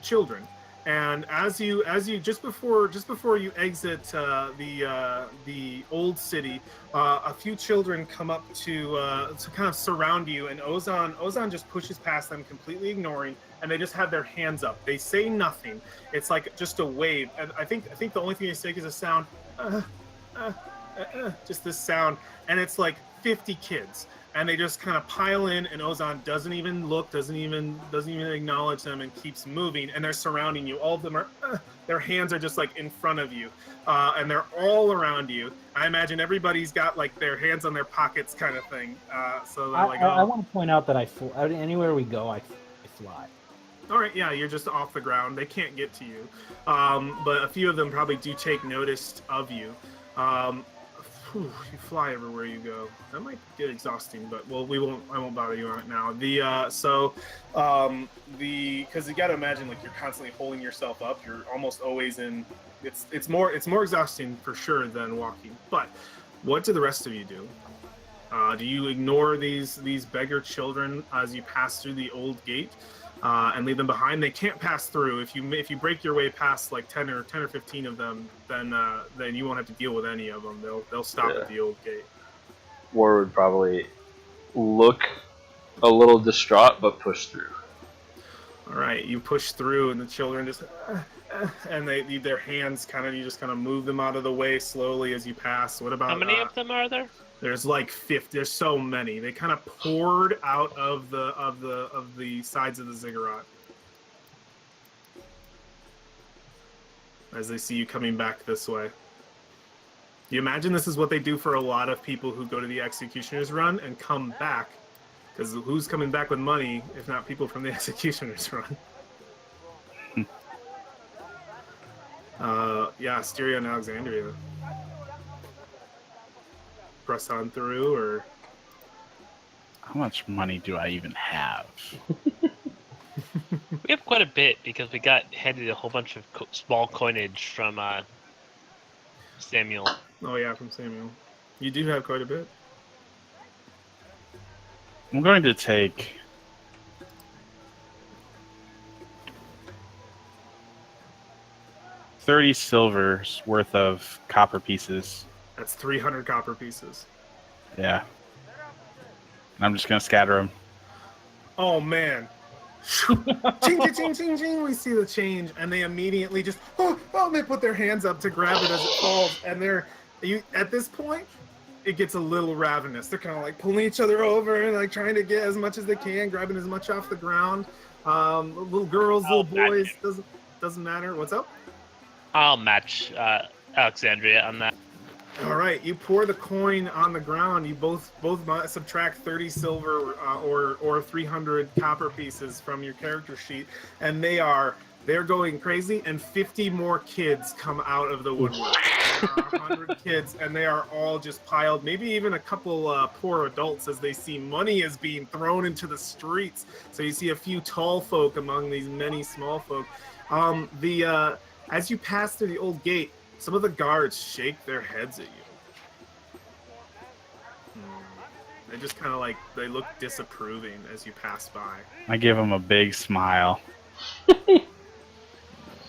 children. And as you just before you exit the old city, a few children come up to kind of surround you, and Ozan just pushes past them, completely ignoring, and they just have their hands up. They say nothing. It's like just a wave. And I think the only thing they say is a sound, just this sound, and it's like 50 kids. And they just kind of pile in, and Ozan doesn't even look, doesn't even acknowledge them, and keeps moving. And they're surrounding you. All of them are, their hands are just like in front of you, and they're all around you. I imagine everybody's got like their hands on their pockets, kind of thing. So they're like, I want to point out that anywhere we go, I fly. All right, yeah, you're just off the ground. They can't get to you, but a few of them probably do take notice of you. You fly everywhere you go. That might get exhausting, but I won't bother you on it now. Because you got to imagine, like, you're constantly holding yourself up. You're almost always in. It's more exhausting for sure than walking. But what do the rest of you do? Do you ignore these beggar children as you pass through the old gate? and leave them behind. They can't pass through. If you break your way past like 10 or 15 of them, then you won't have to deal with any of them. They'll stop Yeah. at the old gate. War would probably look a little distraught, but push through. All right, you push through, and the children just and their hands you just kind of move them out of the way slowly as you pass. What about How many of them are there? There's like 50. There's so many. They kind of poured out of the sides of the ziggurat as they see you coming back this way. You imagine this is what they do for a lot of people who go to the Executioner's Run and come back. Because who's coming back with money if not people from the Executioner's Run? Yeah, Styria and Alexandria. Press on through, or How much money do I even have? We have quite a bit because we got handed a whole bunch of small coinage from Samuel. oh yeah, from Samuel. You do have quite a bit. I'm going to take 30 silvers worth of copper pieces. That's 300 copper pieces. Yeah. And I'm just going to scatter them. Oh man. Ching, ching, ching, ching, ching. We see the change, and they immediately just they put their hands up to grab it as it falls, and at this point it gets a little ravenous. They're kind of like pulling each other over and like trying to get as much as they can, grabbing as much off the ground. Little girls, little boys, doesn't matter. What's up? I'll match Alexandria on that. All right, you pour the coin on the ground. You both subtract 30 silver or 300 copper pieces from your character sheet, and they're going crazy. And 50 more kids come out of the woodwork. There are 100 kids, and they are all just piled. Maybe even a couple poor adults as they see money is being thrown into the streets. So you see a few tall folk among these many small folk. As you pass through the old gate, some of the guards shake their heads at you. They just kind of they look disapproving as you pass by. I give them a big smile.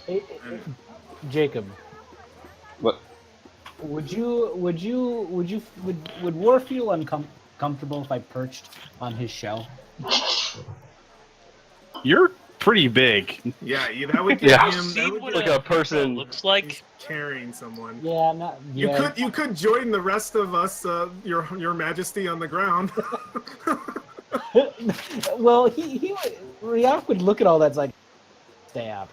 Hey, Jacob. What? Would War feel uncomfortable if I perched on his shell? You're pretty big. Yeah, that would give Yeah. him. See That would what like give a person- looks like. he's carrying someone. Yeah, yeah. You could join the rest of us, your Majesty, on the ground. Well, Ryak would look at all that's like, stab.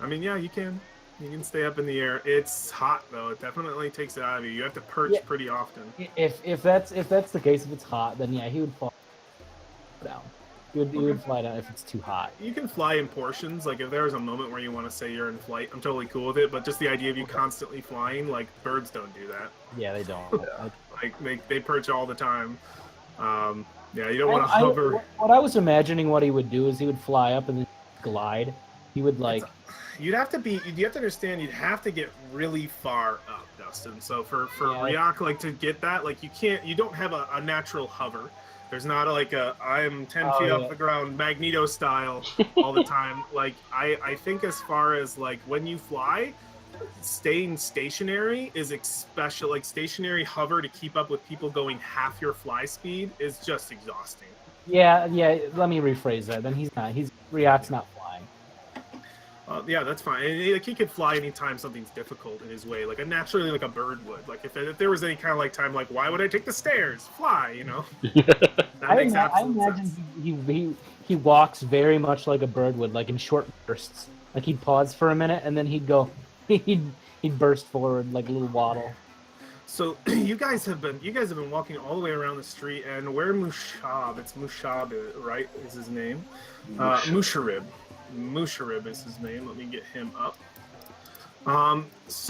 I mean, yeah, you can. You can stay up in the air. It's hot though. It definitely takes it out of you. You have to perch Yeah. pretty often. If that's the case, if it's hot, then yeah, he would fall down. He would fly down if it's too hot. You can fly in portions. Like if there's a moment where you want to say you're in flight, I'm totally cool with it. But just the idea of you constantly flying, like birds don't do that. Yeah, they don't. Like they perch all the time. Yeah, you don't want to hover. What I was imagining what he would do is he would fly up and then glide. He would You have to understand. You'd have to get really far up, Dustin. So for Ryak, to get that, you don't have a natural hover. There's not I'm 10 feet off the ground, Magneto style all the time. I think as far as when you fly, staying stationary is especially stationary hover to keep up with people going half your fly speed is just exhausting. Yeah. Let me rephrase that. Then Ryak's not flying. Yeah, that's fine. And, he could fly anytime something's difficult in his way, naturally like a bird would. If there was any kind of time, why would I take the stairs? Fly, That makes absolute I imagine sense. he walks very much like a bird would, in short bursts. He'd pause for a minute and then he'd go, he'd burst forward like a little waddle. So you guys have been walking all the way around the street, and where Mushab? It's Mushab, right? Is his name? Musharib. Musharib is his name. Let me get him up. This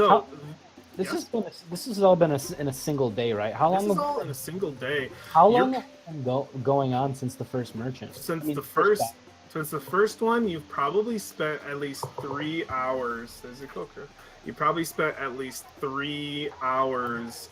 yes? has all been in a single day, right? How long? This is all in a single day. How long has it been going on since the first merchant? Since the first one, you've probably spent at least 3 hours. There's a cooker. You probably spent at least 3 hours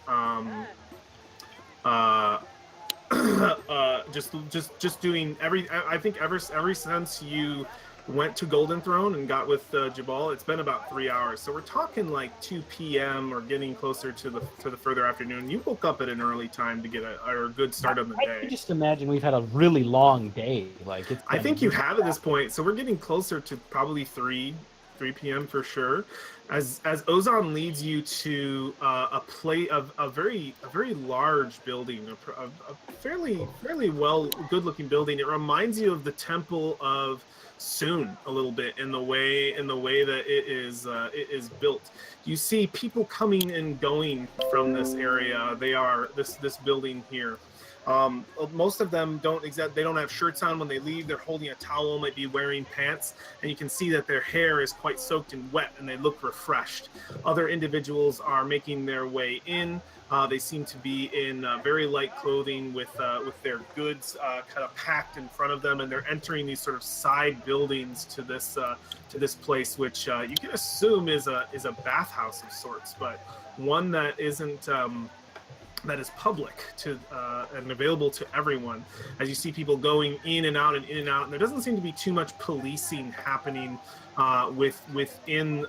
just doing I think ever since you went to Golden Throne and got with Jabal, it's been about 3 hours. So we're talking like 2 p.m. or getting closer to the further afternoon. You woke up at an early time to get a good start on the I day. can just imagine we've had a really long day. Like it's. I think you have at this point. So we're getting closer to probably 3 p.m. for sure. As Ozan leads you to a very large building, a fairly well good looking building. It reminds you of the Temple of Soon a little bit in the way that it is built. You see people coming and going from this area. They are this building here. Most of them they don't have shirts on when they leave. They're holding a towel, might be wearing pants, and you can see that their hair is quite soaked and wet, and they look refreshed. Other individuals are making their way in. They seem to be in very light clothing with their goods kind of packed in front of them, and they're entering these sort of side buildings to this place, which you can assume is a bathhouse of sorts, but one that isn't. That is public to and available to everyone. As you see people going in and out, and there doesn't seem to be too much policing happening within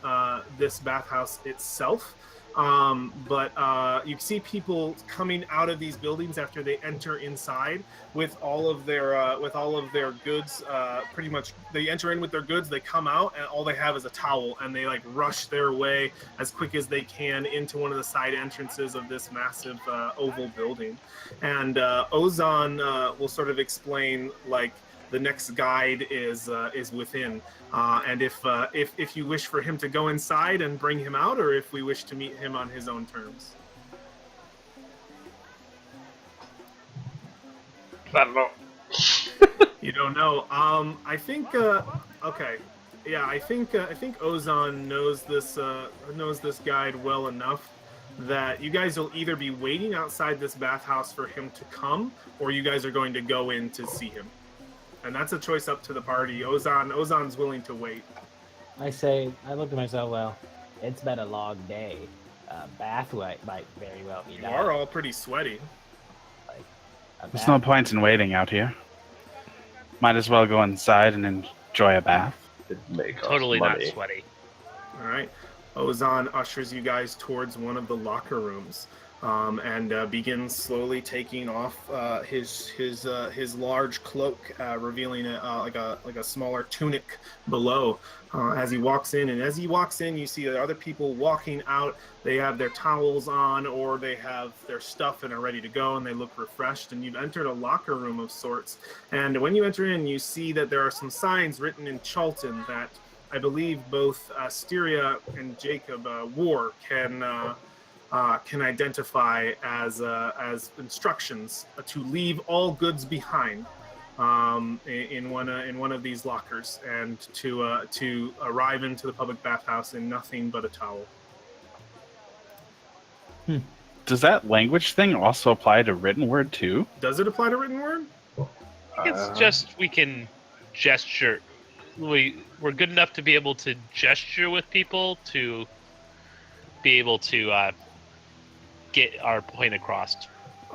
this bathhouse itself. But you see people coming out of these buildings after they enter inside with all of their goods. Pretty much, they enter in with their goods, they come out, and all they have is a towel, and they like rush their way as quick as they can into one of the side entrances of this massive oval building. And Ozan will sort of explain like the next guide is within. And if you wish for him to go inside and bring him out, or if we wish to meet him on his own terms. I don't know. You don't know. I think. Okay. Yeah, I think Ozan knows this guide well enough that you guys will either be waiting outside this bathhouse for him to come, or you guys are going to go in to see him. And that's a choice up to the party. Ozan's willing to wait. I look to myself, well, it's been a long day. Bath might very well be You done. are all pretty sweaty. Like, There's no point in waiting out here. Might as well go inside and enjoy a bath. It'd make us Totally not money. sweaty. All right. Ozan ushers you guys towards one of the locker rooms. And begins slowly taking off his large cloak, revealing like a smaller tunic below as he walks in. And as he walks in, you see the other people walking out. They have their towels on, or they have their stuff and are ready to go, and they look refreshed. And you've entered a locker room of sorts. And when you enter in, you see that there are some signs written in Chultan that I believe both Styria and Jacob War can identify as instructions to leave all goods behind in one of these lockers, and to arrive into the public bathhouse in nothing but a towel. Does that language thing also apply to written word too? Does it apply to written word? It's just we can gesture. We're good enough to be able to gesture with people to be able to get our point across.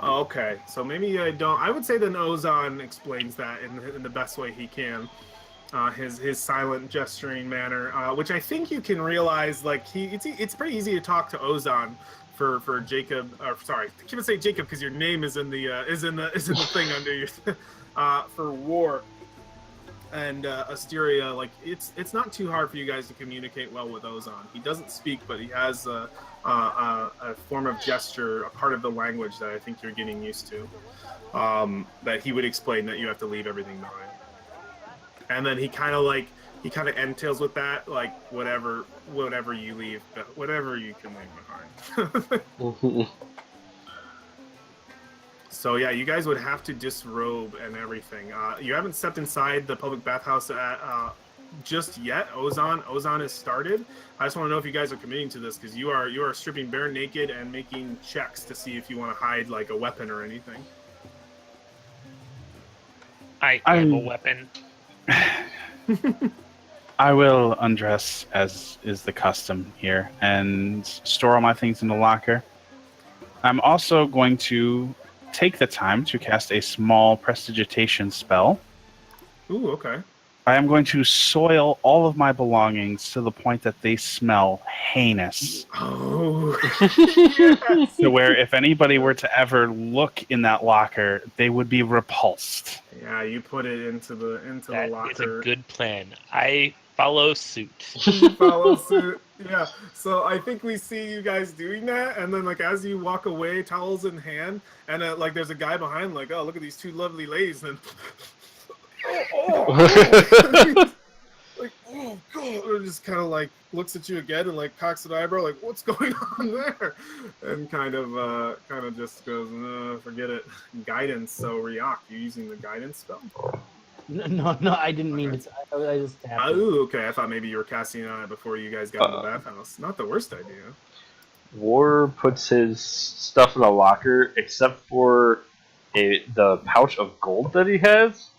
Okay, so maybe I don't. I would say then Ozan explains that in the best way he can. His silent gesturing manner, which I think you can realize, like it's pretty easy to talk to Ozan for Jacob. Or sorry, I keep on saying Jacob because your name is in the thing under your for War and Asteria. Like it's not too hard for you guys to communicate well with Ozan. He doesn't speak, but he has a form of gesture, a part of the language that I think you're getting used to. That he would explain that you have to leave everything behind. And then he kind of entails with that, like whatever you leave, whatever you can leave behind. So yeah, you guys would have to disrobe and everything. You haven't stepped inside the public bathhouse just yet. Ozan has started. I just want to know if you guys are committing to this, because you are stripping bare naked and making checks to see if you want to hide like a weapon or anything. I have a weapon. I will undress as is the custom here and store all my things in the locker. I'm also going to take the time to cast a small prestidigitation spell. Ooh, okay. I am going to soil all of my belongings to the point that they smell heinous. Oh, yes. So where if anybody were to ever look in that locker, they would be repulsed. Yeah, you put it into the That locker. is a good plan. I follow suit. You follow suit. Yeah. So I think we see you guys doing that, and then like as you walk away, towels in hand, and like there's a guy behind, like, oh, look at these two lovely ladies, and like, oh god, or just kind of like looks at you again and like cocks an eyebrow, like, what's going on there? And kind of just goes, forget it. Guidance. So Ryok, you using the guidance spell? No, I didn't mean it. I just tapped it. Oh, okay. I thought maybe you were casting on it before you guys got in the bathhouse. Not the worst idea. War puts his stuff in a locker, except for the pouch of gold that he has.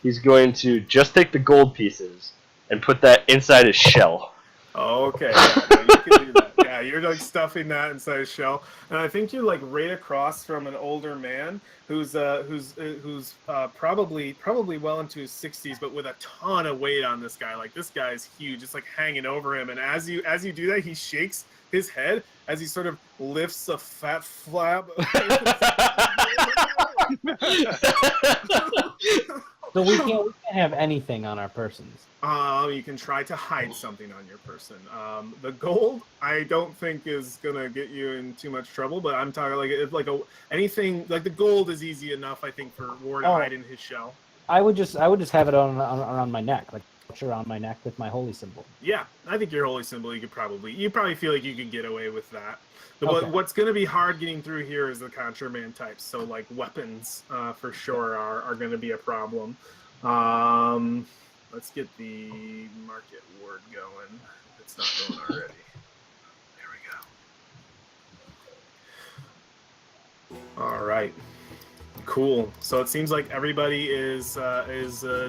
He's going to just take the gold pieces and put that inside his shell. Okay, yeah, no, you can do that. Yeah, you're like stuffing that inside a shell, and I think you're like right across from an older man who's probably well into his 60s, but with a ton of weight on this guy. Like this guy's huge, it's like hanging over him. And as you do that, he shakes his head as he sort of lifts a fat flab. So we can't have anything on our persons. You can try to hide something on your person. The gold, I don't think is gonna get you in too much trouble. But I'm talking like anything like the gold is easy enough, I think, for War to hide in his shell. I would just have it on around my neck, like around my neck with my holy symbol. Yeah, I think your holy symbol, you probably feel like you could get away with that. But Okay. what's going to be hard getting through here is the contraband types. So like weapons, for sure, are going to be a problem. Let's get the market ward going. If it's not going already. There we go. All right. Cool. So it seems like everybody is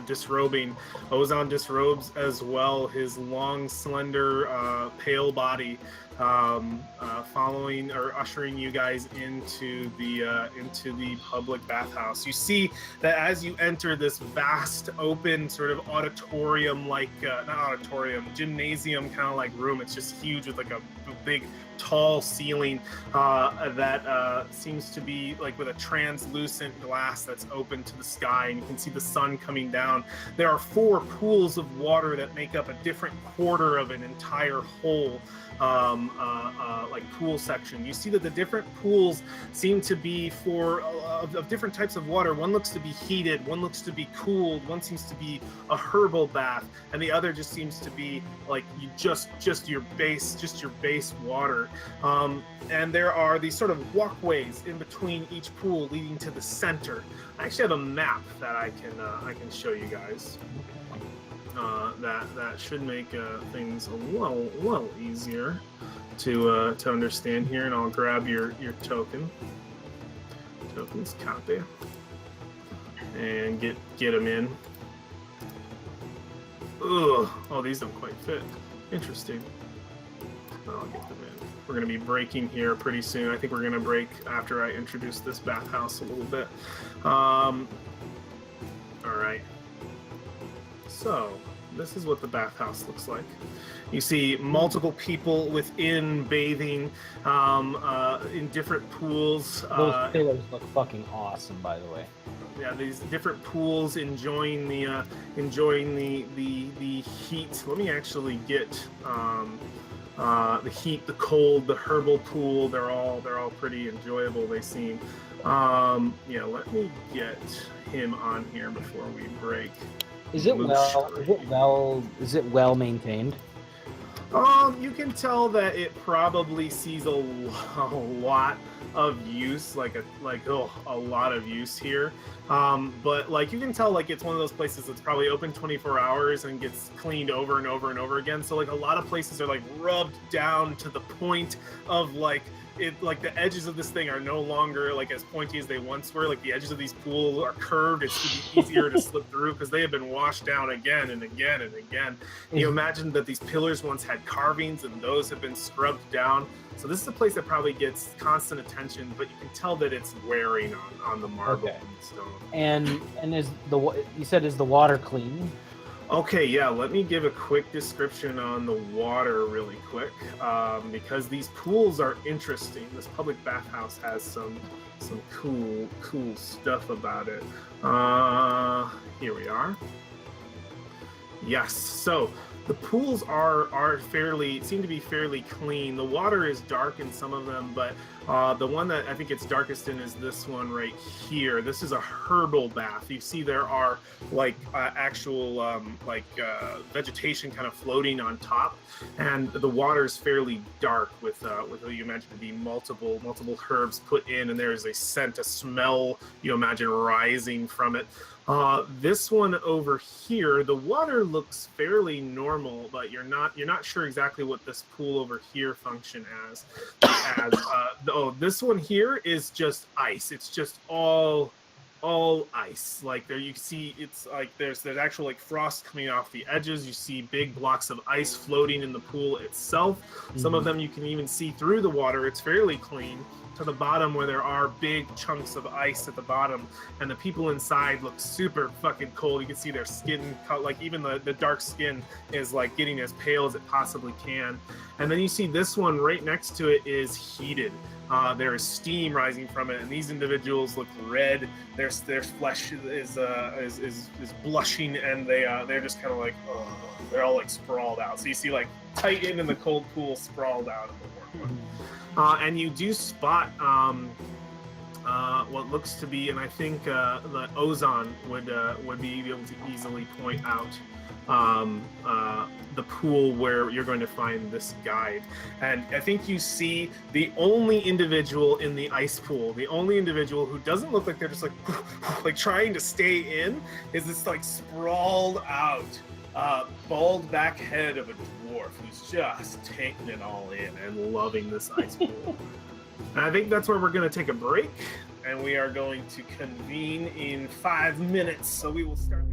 disrobing. Ozan disrobes as well. His long, slender, pale body, following or ushering you guys into the public bathhouse. You see that as you enter this vast, open sort of auditorium-like, not auditorium, gymnasium kind of like room. It's just huge with like a big, tall ceiling that seems to be like with a translucent glass that's open to the sky, and you can see the sun coming down. There are 4 pools of water that make up a different quarter of an entire whole like pool section. You see that the different pools seem to be of different types of water. One looks to be heated, one looks to be cooled, one seems to be a herbal bath, and the other just seems to be like just your base water. And there are these sort of walkways in between each pool leading to the center. I actually have a map that I can show you guys. That should make things a little easier to understand here. And I'll grab your token. Tokens, copy, and get them in. Ugh. Oh, these don't quite fit. Interesting. I'll get them in. We're going to be breaking here pretty soon. I think we're going to break after I introduce this bathhouse a little bit. All right. So this is what the bathhouse looks like. You see multiple people within bathing in different pools. Those pillars look fucking awesome, by the way. Yeah, these different pools enjoying the heat. Let me actually get the heat, the cold, the herbal pool. They're all pretty enjoyable, they seem. Yeah, let me get him on here before we break. Is it well maintained? You can tell that it probably sees a lot of use, a lot of use here. But like you can tell, like it's one of those places that's probably open 24 hours and gets cleaned over and over and over again. So like a lot of places are like rubbed down to the point of like like the edges of this thing are no longer like as pointy as they once were. Like the edges of these pools are curved. It's easier to slip through because they have been washed down again and again and again. You imagine that these pillars once had carvings and those have been scrubbed down. So this is a place that probably gets constant attention, but you can tell that it's wearing on the marble Okay. and stone. And you said is the water clean? Okay, yeah, let me give a quick description on the water really quick, because these pools are interesting. This public bathhouse has some cool stuff about it. Here we are. Yes, so the pools seem to be fairly clean. The water is dark in some of them, but the one that I think it's darkest in is this one right here. This is a herbal bath. You see there are like actual vegetation kind of floating on top, and the water is fairly dark with what you imagine to be multiple herbs put in, and there is a scent, a smell you imagine rising from it. This one over here, the water looks fairly normal, but you're not sure exactly what this pool over here function as. This one here is just ice. It's just all ice. Like there, you see, it's like there's actual like frost coming off the edges. You see big blocks of ice floating in the pool itself. Some of them you can even see through the water. It's fairly clean. To the bottom where there are big chunks of ice at the bottom, and the people inside look super fucking cold. You can see their skin, like even the dark skin is like getting as pale as it possibly can. And then you see this one right next to it is heated. There is steam rising from it, and these individuals look red. Their flesh is blushing, and they're just kind of like, they're all like sprawled out. So you see like Titan in the cold pool sprawled out in the warm one. And you do spot what looks to be, and I think the Ozon would be able to easily point out the pool where you're going to find this guide. And I think you see the only individual in the ice pool, the only individual who doesn't look like they're just like trying to stay in, is this like sprawled out bald back head of a dwarf who's just taking it all in and loving this ice pool. And I think that's where we're going to take a break, and we are going to convene in 5 minutes. So we will start.